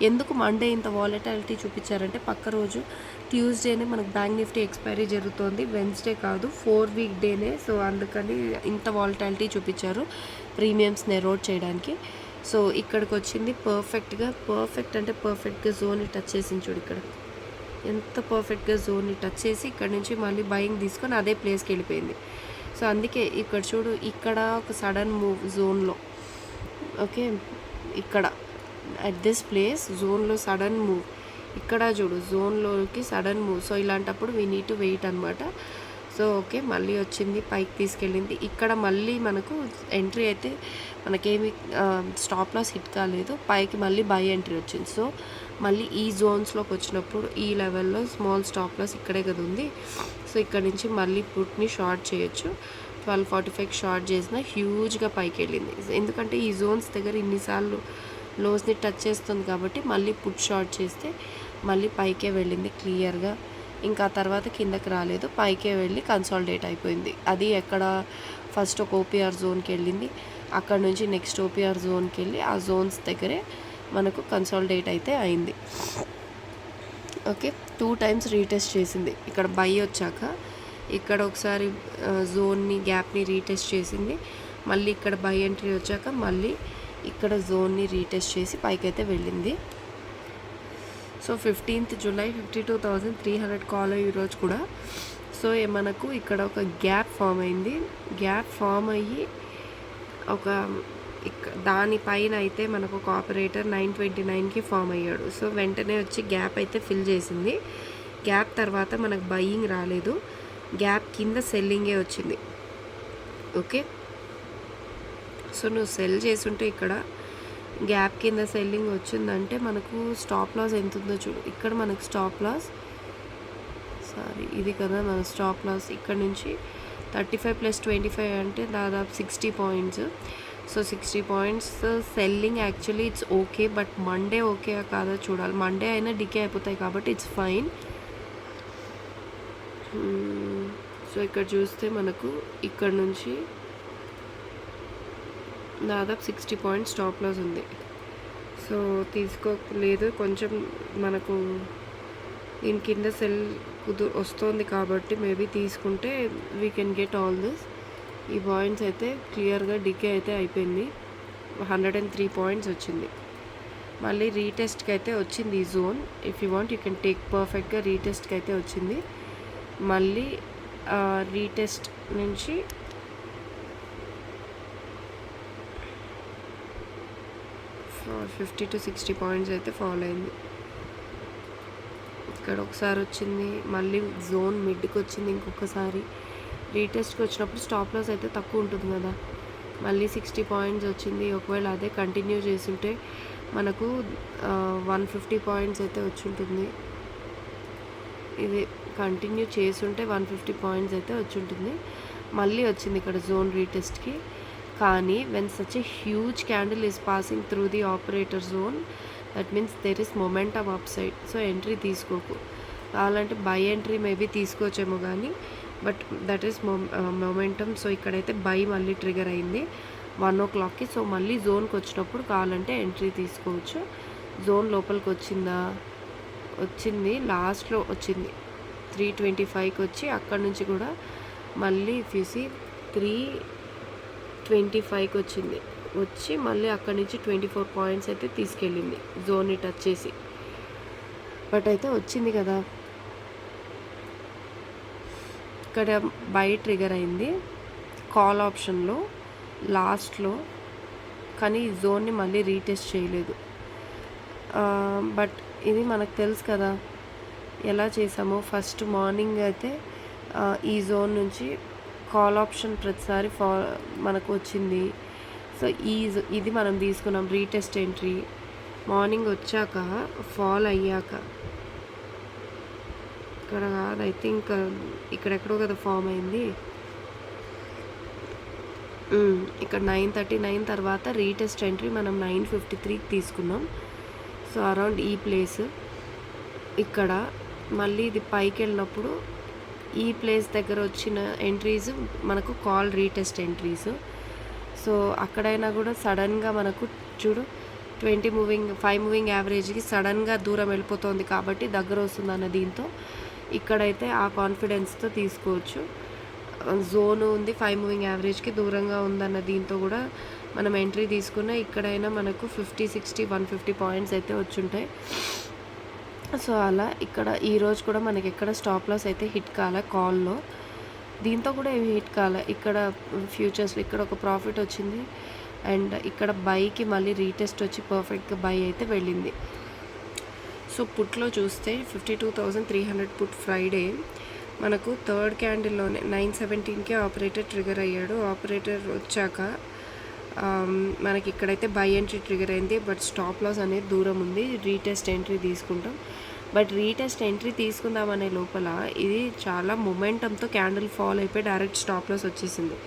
ఎందుకు మండే ఇంత వాలటాలిటీ చూపించారంటే పక్క రోజు ట్యూస్డేనే మనకు బ్యాంక్ నిఫ్టీ ఎక్స్పైరీ జరుగుతోంది, వెన్స్డే కాదు 4 వీక్ డేనే. సో అందుకని ఇంత వాలటాలిటీ చూపించారు ప్రీమియమ్స్ని ఎరోడ్ చేయడానికి. సో ఇక్కడికి వచ్చింది పర్ఫెక్ట్ అంటే పర్ఫెక్ట్గా జోన్ని టచ్ చేసింది చూడు, ఇక్కడ ఎంత పర్ఫెక్ట్గా జోన్ని టచ్ చేసి ఇక్కడ నుంచి మళ్ళీ బయింగ్ తీసుకొని అదే ప్లేస్కి వెళ్ళిపోయింది. సో అందుకే ఇక్కడ చూడు, ఇక్కడ ఒక సడన్ మూవ్ జోన్లో, ఓకే ఇక్కడ అట్ దిస్ ప్లేస్ జోన్లో సడన్ మూవ్, ఇక్కడ చూడు జోన్లోకి సడన్ మూవ్. సో ఇలాంటప్పుడు వీ నీడ్ టు వెయిట్ అనమాట. సో ఓకే, మళ్ళీ వచ్చింది పైకి తీసుకెళ్ళింది. ఇక్కడ మళ్ళీ మనకు ఎంట్రీ అయితే మనకేమి స్టాప్ లాస్ హిట్ కాలేదు, పైకి మళ్ళీ బై ఎంట్రీ వచ్చింది. సో మళ్ళీ ఈ జోన్స్లోకి వచ్చినప్పుడు ఈ లెవెల్లో స్మాల్ స్టాప్ లాస్ ఇక్కడే కదా ఉంది. సో ఇక్కడ నుంచి మళ్ళీ పుట్ని షార్ట్ చేయొచ్చు. 1245 షార్ట్ చేసిన హ్యూజ్గా పైకి వెళ్ళింది, ఎందుకంటే ఈ జోన్స్ దగ్గర ఇన్నిసార్లు లోస్ని టచ్ చేస్తుంది కాబట్టి మళ్ళీ పుట్ షార్ట్ చేస్తే మళ్ళీ పైకే వెళ్ళింది క్లియర్గా. ఇంకా తర్వాత కిందకి రాలేదు, పైకే వెళ్ళి కన్సాలిడేట్ అయిపోయింది. అది ఎక్కడ ఫస్ట్ ఒక ఓపీఆర్ జోన్కి వెళ్ళింది, అక్కడ నుంచి నెక్స్ట్ ఓపీఆర్ జోన్కి వెళ్ళి ఆ జోన్స్ దగ్గరే మనకు కన్సాలిడేట్ అయితే అయింది. ఓకే, 2 టైమ్స్ రీటెస్ట్ చేసింది. ఇక్కడ బై వచ్చాక ఇక్కడ ఒకసారి జోన్ని గ్యాప్ని రీటెస్ట్ చేసింది, మళ్ళీ ఇక్కడ బై ఎంట్రీ వచ్చాక మళ్ళీ ఇక్కడ జోన్ని రీటెస్ట్ చేసి పైకైతే వెళ్ళింది. సో 15th జూలై 52,300 కాల్ ఈరోజు కూడా. సో మనకు ఇక్కడ ఒక గ్యాప్ ఫామ్ అయింది. గ్యాప్ ఫామ్ అయ్యి ఒక దానిపైన అయితే మనకు ఒక ఆపరేటర్ 929కి ఫామ్ అయ్యాడు. సో వెంటనే వచ్చి గ్యాప్ అయితే ఫిల్ చేసింది. గ్యాప్ తర్వాత మనకు బయింగ్ రాలేదు, గ్యాప్ కింద సెల్లింగే వచ్చింది. ఓకే, సో నువ్వు సెల్ చేసుంటే ఇక్కడ గ్యాప్ కింద సెల్లింగ్ వచ్చిందంటే మనకు స్టాప్ లాస్ ఎంత ఉందో చూడు. ఇక్కడ మనకు స్టాప్ లాస్ ఇది కదా మన స్టాప్ లాస్, ఇక్కడ నుంచి 35 + 25 అంటే దాదాపు 60 points. So 60 points selling actually it's okay, but Monday okay కాదా చూడాలి. మండే అయినా డికే అయిపోతాయి కాబట్టి ఇట్స్ ఫైన్. సో ఇక్కడ చూస్తే మనకు ఇక్కడ నుంచి దాదాపు 60 పాయింట్స్ స్టాప్ లాస్ ఉంది. సో తీసుకోలేదు, కొంచెం మనకు దీని కింద సెల్ వస్తుంది కాబట్టి మేబీ తీసుకుంటే we can get all this. ఈ పాయింట్స్ అయితే క్లియర్గా డికే అయితే అయిపోయింది, 103 పాయింట్స్ వచ్చింది. మళ్ళీ రీటెస్ట్కి అయితే వచ్చింది ఈ zone. If you want you can take పర్ఫెక్ట్గా రీటెస్ట్కి అయితే వచ్చింది. మళ్ళీ రీటెస్ట్ నుంచి 50 to 60 పాయింట్స్ అయితే ఫాలో అయింది. ఇక్కడ ఒకసారి వచ్చింది, మళ్ళీ జోన్ మిడ్కి వచ్చింది, ఇంకొకసారి రీటెస్ట్కి వచ్చినప్పుడు స్టాప్ లాస్ అయితే తక్కువ ఉంటుంది కదా. మళ్ళీ 60 పాయింట్స్ వచ్చింది. ఒకవేళ అదే కంటిన్యూ చేస్తుంటే మనకు 150 పాయింట్స్ అయితే వచ్చి ఉంటుంది. ఇది కంటిన్యూ చేస్తుంటే 150 పాయింట్స్ అయితే వచ్చి ఉంటుంది. మళ్ళీ వచ్చింది ఇక్కడ జోన్ రీటెస్ట్కి. కానీ when such a huge candle is passing through the operator zone, that means there is momentum upside. So entry తీసుకోకు, కావాలంటే బై ఎంట్రీ మేబీ తీసుకోవచ్చేమో కానీ, but that is momentum. So ఇక్కడైతే బై మళ్ళీ ట్రిగర్ అయింది 1 o'clockకి. So మళ్ళీ జోన్కి వచ్చినప్పుడు కావాలంటే ఎంట్రీ తీసుకోవచ్చు. జోన్ లోపలికి వచ్చింది, లాస్ట్లో వచ్చింది 325కి వచ్చి అక్కడ నుంచి కూడా మళ్ళీ ఫిసి 325కి వచ్చి మళ్ళీ అక్కడి నుంచి 24 పాయింట్స్ అయితే తీసుకెళ్ళింది జోన్ని టచ్ చేసి. బట్ అయితే వచ్చింది కదా, ఇక్కడ బై ట్రిగర్ అయింది కాల్ ఆప్షన్లో లాస్ట్లో, కానీ ఈ జోన్ని మళ్ళీ రీటెస్ట్ చేయలేదు. బట్ ఇది మనకు తెలుసు కదా, ఎలా చేసామో ఫస్ట్ మార్నింగ్ అయితే ఈ జోన్ నుంచి కాల్ ఆప్షన్ ప్రతిసారి మనకు వచ్చింది. సో ఇది మనం తీసుకున్నాం రీటెస్ట్ ఎంట్రీ. మార్నింగ్ వచ్చాక ఫాల్ అయ్యాక ఇక్కడ కాదు, ఐ థింక్ ఇక్కడెక్కడో కదా ఫామ్ అయింది. ఇక్కడ 9:39 తర్వాత రీటెస్ట్ ఎంట్రీ మనం 9:53కి తీసుకున్నాం. సో అరౌండ్ ఈ ప్లేస్ ఇక్కడ మళ్ళీ ఇది పైకి వెళ్ళినప్పుడు ఈ ప్లేస్ దగ్గర వచ్చిన ఎంట్రీస్ మనకు కాల్ రీటెస్ట్ ఎంట్రీస్. సో అక్కడైనా కూడా సడన్గా మనకు చూడు 5 మూవింగ్ యావరేజ్కి సడన్గా దూరం వెళ్ళిపోతుంది కాబట్టి దగ్గర వస్తుంది అన్న దీంతో ఇక్కడైతే ఆ కాన్ఫిడెన్స్తో తీసుకోవచ్చు. జోన్ ఉంది 5 మూవింగ్ యావరేజ్కి దూరంగా ఉందన్న దీంతో కూడా మనం ఎంట్రీ తీసుకున్న ఇక్కడైనా మనకు 50, 60, 150 పాయింట్స్ అయితే వచ్చుంటాయి. సో అలా ఇక్కడ ఈరోజు కూడా మనకి ఎక్కడ స్టాప్ లాస్ అయితే హిట్ కాలే కాల్లో, దీంతో కూడా ఏమి హిట్ కాలే. ఇక్కడ ఫ్యూచర్స్లో ఇక్కడ ఒక ప్రాఫిట్ వచ్చింది అండ్ ఇక్కడ బైకి మళ్ళీ రీటెస్ట్ వచ్చి పర్ఫెక్ట్గా బై అయితే వెళ్ళింది. సో పుట్లో చూస్తే 52,300 పుట్ ఫ్రైడే మనకు థర్డ్ క్యాండిల్లోనే 9:17కే ఆపరేటర్ ట్రిగర్ అయ్యాడు. ఆపరేటర్ వచ్చాక మనకి ఇక్కడైతే బై ఎంట్రీ ట్రిగర్ అయింది. బట్ స్టాప్ లాస్ అనేది దూరం ఉంది. రీటెస్ట్ ఎంట్రీ తీసుకుంటాం. బట్ రీటెస్ట్ ఎంట్రీ తీసుకుందామనే లోపల ఇది చాలా మొమెంటంతో క్యాండిల్ ఫాల్ అయిపోయి డైరెక్ట్ స్టాప్ లాస్ వచ్చేసింది.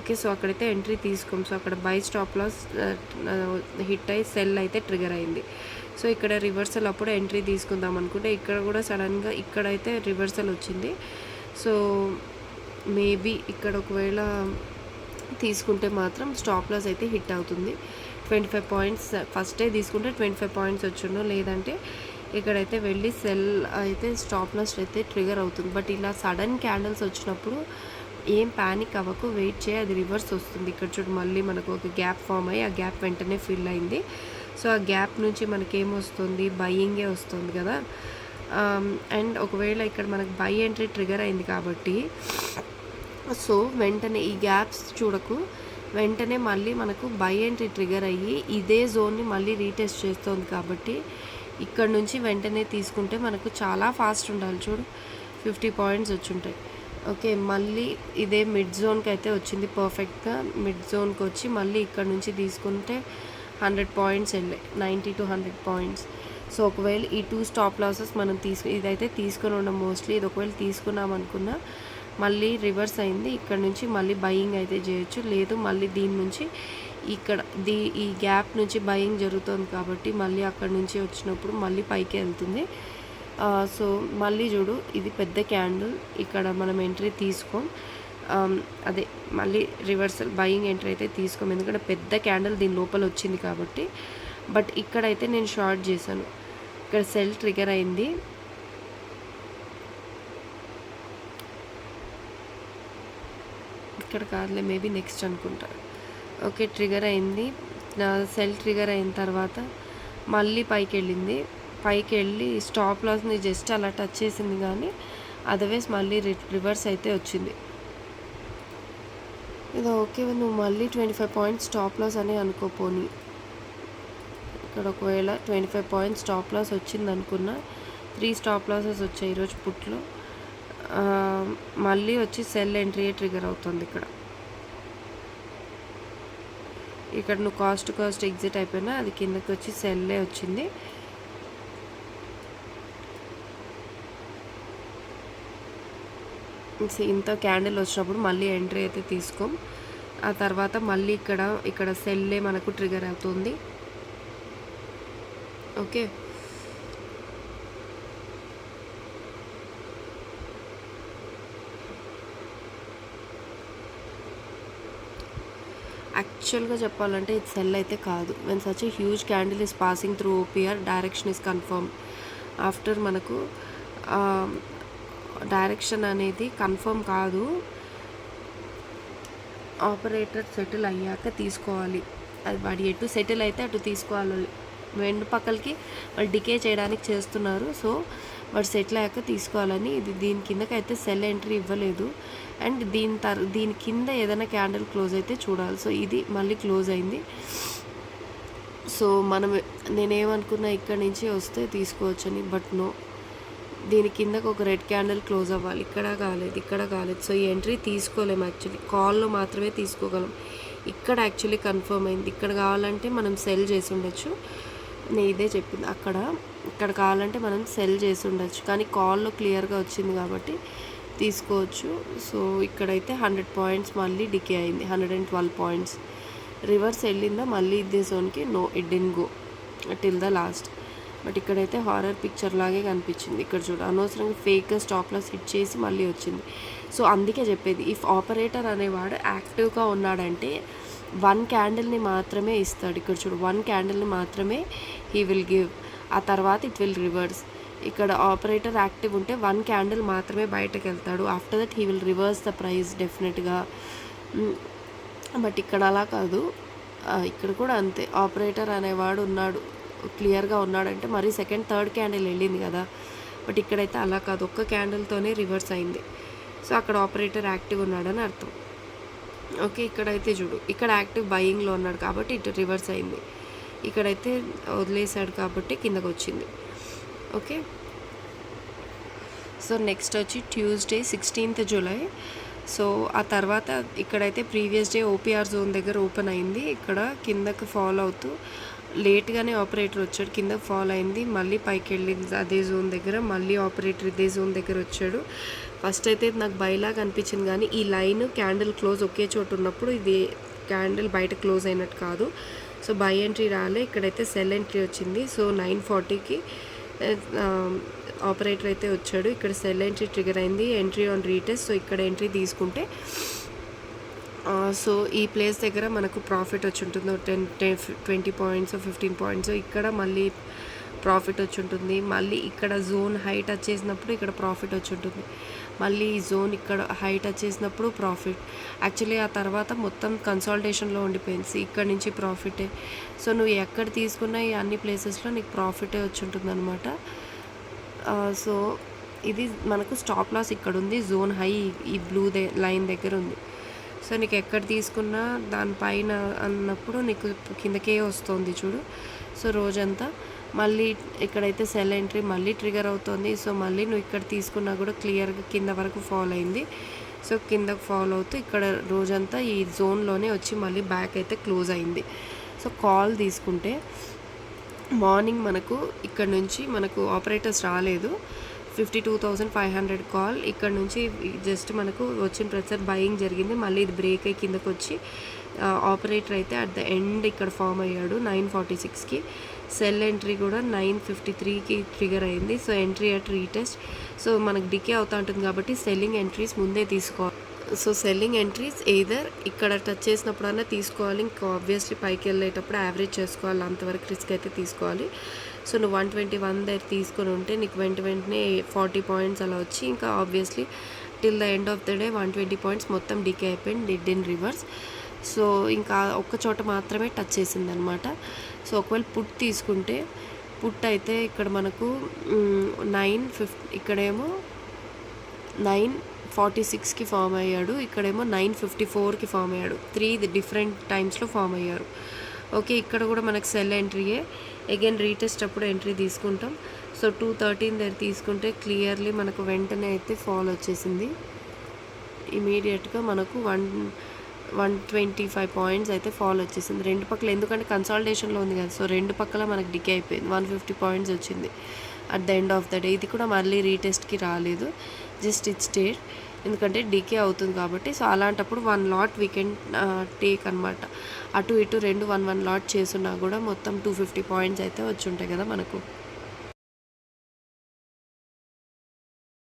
ఓకే, సో అక్కడైతే ఎంట్రీ తీసుకోం. సో అక్కడ బై స్టాప్ లాస్ హిట్ అయ్యి సెల్ అయితే ట్రిగర్ అయింది. సో ఇక్కడ రివర్సల్ అప్పుడు ఎంట్రీ తీసుకుందాం అనుకుంటే ఇక్కడ కూడా సడన్గా ఇక్కడైతే రివర్సల్ వచ్చింది. సో మేబీ ఇక్కడ ఒకవేళ తీసుకుంటే మాత్రం స్టాప్ లాస్ అయితే హిట్ అవుతుంది. 25 పాయింట్స్ ఫస్ట్ డే తీసుకుంటే 25 పాయింట్స్ వచ్చును, లేదంటే ఇక్కడైతే వెళ్ళి సెల్ అయితే స్టాప్ లాస్ అయితే ట్రిగర్ అవుతుంది. బట్ ఇలా సడన్ క్యాండిల్స్ వచ్చినప్పుడు ఏం ప్యానిక్ అవ్వకు, వెయిట్ చేయి, అది రివర్స్ వస్తుంది. ఇక్కడ చూడు మళ్ళీ మనకు ఒక గ్యాప్ ఫామ్ అయ్యి ఆ గ్యాప్ వెంటనే ఫిల్ అయింది. సో ఆ గ్యాప్ నుంచి మనకేమొస్తుంది, బయ్యింగే వస్తుంది కదా. అండ్ ఒకవేళ ఇక్కడ మనకు బై ఎంట్రీ ట్రిగర్ అయింది కాబట్టి సో వెంటనే ఈ గ్యాప్స్ చూడకు, వెంటనే మళ్ళీ మనకు బై ఎంట్రీ ట్రిగర్ అయ్యి ఇదే జోన్ని మళ్ళీ రీటెస్ట్ చేస్తుంది కాబట్టి ఇక్కడ నుంచి వెంటనే తీసుకుంటే మనకు చాలా ఫాస్ట్ ఉండాలి. చూడు 50 పాయింట్స్ వచ్చుంటాయి. ఓకే, మళ్ళీ ఇదే మిడ్ జోన్కి అయితే వచ్చింది పర్ఫెక్ట్గా. మిడ్ జోన్కి వచ్చి మళ్ళీ ఇక్కడ నుంచి తీసుకుంటే 100 పాయింట్స్ వెళ్ళాయి, 90 to 100 పాయింట్స్. సో ఒకవేళ ఈ 2 స్టాప్ లాసెస్ మనం ఇదైతే తీసుకుని ఉన్నాం మోస్ట్లీ. ఇది ఒకవేళ తీసుకున్నాం అనుకున్నా మళ్ళీ రివర్స్ అయింది, ఇక్కడ నుంచి మళ్ళీ బయింగ్ అయితే చేయొచ్చు. లేదు మళ్ళీ దీని నుంచి ఇక్కడ ఈ గ్యాప్ నుంచి బయింగ్ జరుగుతుంది కాబట్టి మళ్ళీ అక్కడ నుంచి వచ్చినప్పుడు మళ్ళీ పైకి వెళ్తుంది. సో మళ్ళీ చూడు ఇది పెద్ద క్యాండిల్, ఇక్కడ మనం ఎంట్రీ తీసుకోం. అదే మళ్ళీ రివర్సల్ బయింగ్ ఎంట్రీ అయితే తీసుకోం, ఎందుకంటే పెద్ద క్యాండిల్ దీని లోపల వచ్చింది కాబట్టి. బట్ ఇక్కడైతే నేను షార్ట్ చేశాను, ఇక్కడ సెల్ ట్రిగర్ అయింది. ఇక్కడ కాదులే, మేబీ నెక్స్ట్ అనుకుంటా. ఓకే, ట్రిగర్ అయింది. సెల్ ట్రిగర్ అయిన తర్వాత మళ్ళీ పైకి వెళ్ళింది. పైకి వెళ్ళి స్టాప్ లాస్ని జస్ట్ అలా టచ్ చేసింది, కానీ అదర్వైజ్ మళ్ళీ రివర్స్ అయితే వచ్చింది. ఇది ఓకే, నువ్వు మళ్ళీ 25 పాయింట్స్ స్టాప్ లాస్ అని అనుకోపోని. ఇక్కడ ఒకవేళ 25 పాయింట్స్ స్టాప్ లాస్ వచ్చింది అనుకున్నా, 3 స్టాప్ లాసెస్ వచ్చాయి ఈరోజు పుట్లో. మళ్ళీ వచ్చి సెల్ ఎంట్రీ ట్రిగర్ అవుతుంది. ఇక్కడ నువ్వు కాస్ట్ ఎగ్జిట్ అయిపోయినా అది కిందకి వచ్చి సెల్లే వచ్చింది. ఇంత క్యాండిల్ వచ్చినప్పుడు మళ్ళీ ఎంట్రీ అయితే తీసుకోం. ఆ తర్వాత మళ్ళీ ఇక్కడ సెల్లే మనకు ట్రిగర్ అవుతుంది. ఓకే, యాక్చువల్గా చెప్పాలంటే ఇది సెల్ అయితే కాదు. When such a huge candle is passing through OPR, direction is confirm. After మనకు డైరెక్షన్ అనేది కన్ఫర్మ్ కాదు, ఆపరేటర్ సెటిల్ అయ్యాక తీసుకోవాలి. అది వాడి ఎటు సెటిల్ అయితే అటు తీసుకోవాలి. రెండు పక్కలకి వాళ్ళు డికే చేయడానికి చేస్తున్నారు. సో వాడు సెటిల్ అయ్యాక తీసుకోవాలని. ఇది దీని కిందకైతే సెల్ ఎంట్రీ ఇవ్వలేదు. అండ్ దీని కింద ఏదైనా క్యాండిల్ క్లోజ్ అయితే చూడాలి. సో ఇది మళ్ళీ క్లోజ్ అయింది. సో నేనేమనుకున్నా ఇక్కడి నుంచి వస్తే తీసుకోవచ్చని, బట్ నో, దీని కిందకు ఒక రెడ్ క్యాండిల్ క్లోజ్ అవ్వాలి. ఇక్కడ కాలేదు. సో ఈ ఎంట్రీ తీసుకోలేము. యాక్చువల్లీ కాల్లో మాత్రమే తీసుకోగలం. ఇక్కడ యాక్చువల్లీ కన్ఫర్మ్ అయింది. ఇక్కడ కావాలంటే మనం సెల్ చేసి ఉండొచ్చు. నేను ఇదే చెప్పింది. ఇక్కడ కావాలంటే మనం సెల్ చేసి ఉండొచ్చు, కానీ కాల్లో క్లియర్గా వచ్చింది కాబట్టి తీసుకోవచ్చు. సో ఇక్కడైతే 100 పాయింట్స్ మళ్ళీ డికే అయింది. 112 పాయింట్స్ రివర్స్ వెళ్ళిందా మళ్ళీ ఇదే జోన్కి. No, it didn't go till the last. But ఇక్కడైతే హారర్ పిక్చర్ లాగే కనిపించింది. ఇక్కడ చూడు, అనవసరంగా ఫేక్ స్టాప్ లాస్ హిట్ చేసి మళ్ళీ వచ్చింది. సో అందుకే చెప్పేది, ఇఫ్ ఆపరేటర్ అనేవాడు యాక్టివ్గా ఉన్నాడంటే 1 క్యాండిల్ని మాత్రమే ఇస్తాడు. ఇక్కడ చూడు, 1 క్యాండిల్ని మాత్రమే హీ విల్ గివ్. ఆ తర్వాత ఇట్ విల్ రివర్స్. ఇక్కడ ఆపరేటర్ యాక్టివ్ ఉంటే 1 క్యాండిల్ మాత్రమే బయటకు వెళ్తాడు. After that he will reverse the price డెఫినెట్గా. బట్ ఇక్కడ అలా కాదు. ఇక్కడ కూడా అంతే. ఆపరేటర్ అనేవాడు ఉన్నాడు, క్లియర్గా ఉన్నాడంటే మరి సెకండ్ థర్డ్ క్యాండిల్ వెళ్ళింది కదా. బట్ ఇక్కడైతే అలా కాదు, ఒక్క క్యాండిల్తోనే రివర్స్ అయింది. సో అక్కడ ఆపరేటర్ యాక్టివ్ ఉన్నాడని అర్థం. ఓకే, ఇక్కడైతే చూడు, ఇక్కడ యాక్టివ్ బయింగ్లో ఉన్నాడు కాబట్టి ఇటు రివర్స్ అయింది. ఇక్కడైతే వదిలేసాడు కాబట్టి కిందకు వచ్చింది. ఓకే, సో నెక్స్ట్ వచ్చి ట్యూస్డే 16th జూలై. సో ఆ తర్వాత ఇక్కడైతే ప్రీవియస్ డే ఓపీఆర్ జోన్ దగ్గర ఓపెన్ అయింది. ఇక్కడ కిందకి ఫాలో అవుతూ లేట్గానే ఆపరేటర్ వచ్చాడు, కిందకి ఫాలో అయింది, మళ్ళీ పైకి వెళ్ళింది అదే జోన్ దగ్గర, మళ్ళీ ఆపరేటర్ ఇదే జోన్ దగ్గర వచ్చాడు. ఫస్ట్ అయితే నాకు బైలాగా అనిపించింది, కానీ ఈ లైన్ క్యాండిల్ క్లోజ్ ఒకే చోటు ఉన్నప్పుడు ఇది క్యాండిల్ బయట క్లోజ్ అయినట్టు కాదు. సో బై ఎంట్రీ రాలే, ఇక్కడైతే సెల్ ఎంట్రీ వచ్చింది. సో 940కి ఆపరేటర్ అయితే వచ్చాడు. ఇక్కడ సెల్ ఎంట్రీ ట్రిగర్ అయింది, ఎంట్రీ ఆన్ రీటెస్ట్. సో ఇక్కడ ఎంట్రీ తీసుకుంటే సో ఈ ప్లేస్ దగ్గర మనకు ప్రాఫిట్ వచ్చి ఉంటుంది. 20 పాయింట్స్ 15 పాయింట్స్ ఇక్కడ మళ్ళీ ప్రాఫిట్ వచ్చి ఉంటుంది. మళ్ళీ ఇక్కడ జోన్ హై టచ్ చేసినప్పుడు ఇక్కడ ప్రాఫిట్ వచ్చి ఉంటుంది. మళ్ళీ ఈ జోన్ ఇక్కడ హై టచ్ చేసినప్పుడు ప్రాఫిట్. యాక్చువల్లీ ఆ తర్వాత మొత్తం కన్సాలిడేషన్లో ఉండిపోయింది. ఇక్కడ నుంచి ప్రాఫిటే. సో నువ్వు ఎక్కడ తీసుకున్నా ఈ అన్ని ప్లేసెస్లో నీకు ప్రాఫిటే వచ్చి ఉంటుంది అనమాట. సో ఇది మనకు స్టాప్ లాస్ ఇక్కడ ఉంది, జోన్ హై ఈ బ్లూ లైన్ దగ్గర ఉంది. సో నీకు ఎక్కడ తీసుకున్నా దానిపైన అన్నప్పుడు నీకు కిందకే వస్తుంది చూడు. సో రోజంతా మళ్ళీ ఇక్కడైతే సెల్ ఎంట్రీ మళ్ళీ ట్రిగర్ అవుతుంది. సో మళ్ళీ నువ్వు ఇక్కడ తీసుకున్నా కూడా క్లియర్గా కింద వరకు ఫాలో అయింది. సో కిందకు ఫాలో అవుతూ ఇక్కడ రోజంతా ఈ జోన్లోనే వచ్చి మళ్ళీ బ్యాక్ అయితే క్లోజ్ అయింది. సో కాల్ తీసుకుంటే మార్నింగ్ మనకు ఇక్కడ నుంచి మనకు ఆపరేటర్స్ రాలేదు. 52,500 కాల్. ఇక్కడ నుంచి జస్ట్ మనకు వచ్చిన ప్రతిసారి బయింగ్ జరిగింది. మళ్ళీ ఇది బ్రేక్ అయ్యి కిందకు వచ్చి ఆపరేటర్ అయితే అట్ ద ఎండ్ ఇక్కడ ఫామ్ అయ్యాడు 946కి. సెల్ ఎంట్రీ కూడా 953కి ట్రిగర్ అయింది. So entry at retest. So మనకు డికే అవుతూ ఉంటుంది కాబట్టి సెల్లింగ్ ఎంట్రీస్ ముందే తీసుకోవాలి. సో సెల్లింగ్ ఎంట్రీస్ ఎయిదర్ ఇక్కడ టచ్ చేసినప్పుడన్నా తీసుకోవాలి, ఇంకా ఆబ్వియస్లీ పైకి వెళ్ళేటప్పుడు యావరేజ్ చేసుకోవాలి, అంతవరకు రిస్క్ అయితే తీసుకోవాలి. సో నువ్వు 121 దగ్గర తీసుకొని ఉంటే నీకు వెంటనే 40 పాయింట్స్ అలా వచ్చి ఇంకా obviously till the end of the day 120 points మొత్తం డికే అయిపోయింది, డిడ్ ఇన్ రివర్స్. సో ఇంకా ఒక్క చోట మాత్రమే టచ్ చేసింది అనమాట. సో ఒకవేళ పుట్ తీసుకుంటే పుట్ అయితే ఇక్కడ మనకు 950 ఇక్కడేమో 946కి ఫామ్ అయ్యాడు, ఇక్కడేమో 954కి ఫామ్ అయ్యాడు. 3 డిఫరెంట్ టైమ్స్లో ఫామ్ అయ్యారు. ఓకే, ఇక్కడ కూడా మనకు సెల్ ఎంట్రీయే. అగైన్ రీటెస్ట్ అప్పుడు ఎంట్రీ తీసుకుంటాం. సో 213 దగ్గర తీసుకుంటే క్లియర్లీ మనకు వెంటనే అయితే ఫాల్ వచ్చేసింది. ఇమీడియట్గా మనకు 125 పాయింట్స్ అయితే ఫాల్ వచ్చేసింది రెండు పక్కల. ఎందుకంటే కన్సాలిడేషన్లో ఉంది కదా, సో రెండు పక్కల మనకు డికే అయిపోయింది. 150 పాయింట్స్ వచ్చింది at the end of the day. ఇది కూడా మళ్ళీ రీటెస్ట్కి రాలేదు, జస్ట్ ఇట్ స్టేట్, ఎందుకంటే డికే అవుతుంది కాబట్టి. సో అలాంటప్పుడు 1 లాట్ వీ కెన్ టేక్ అనమాట. అటు ఇటు 1 లాట్ చేసున్నా కూడా మొత్తం 250 పాయింట్స్ అయితే వచ్చి ఉంటాయి కదా మనకు.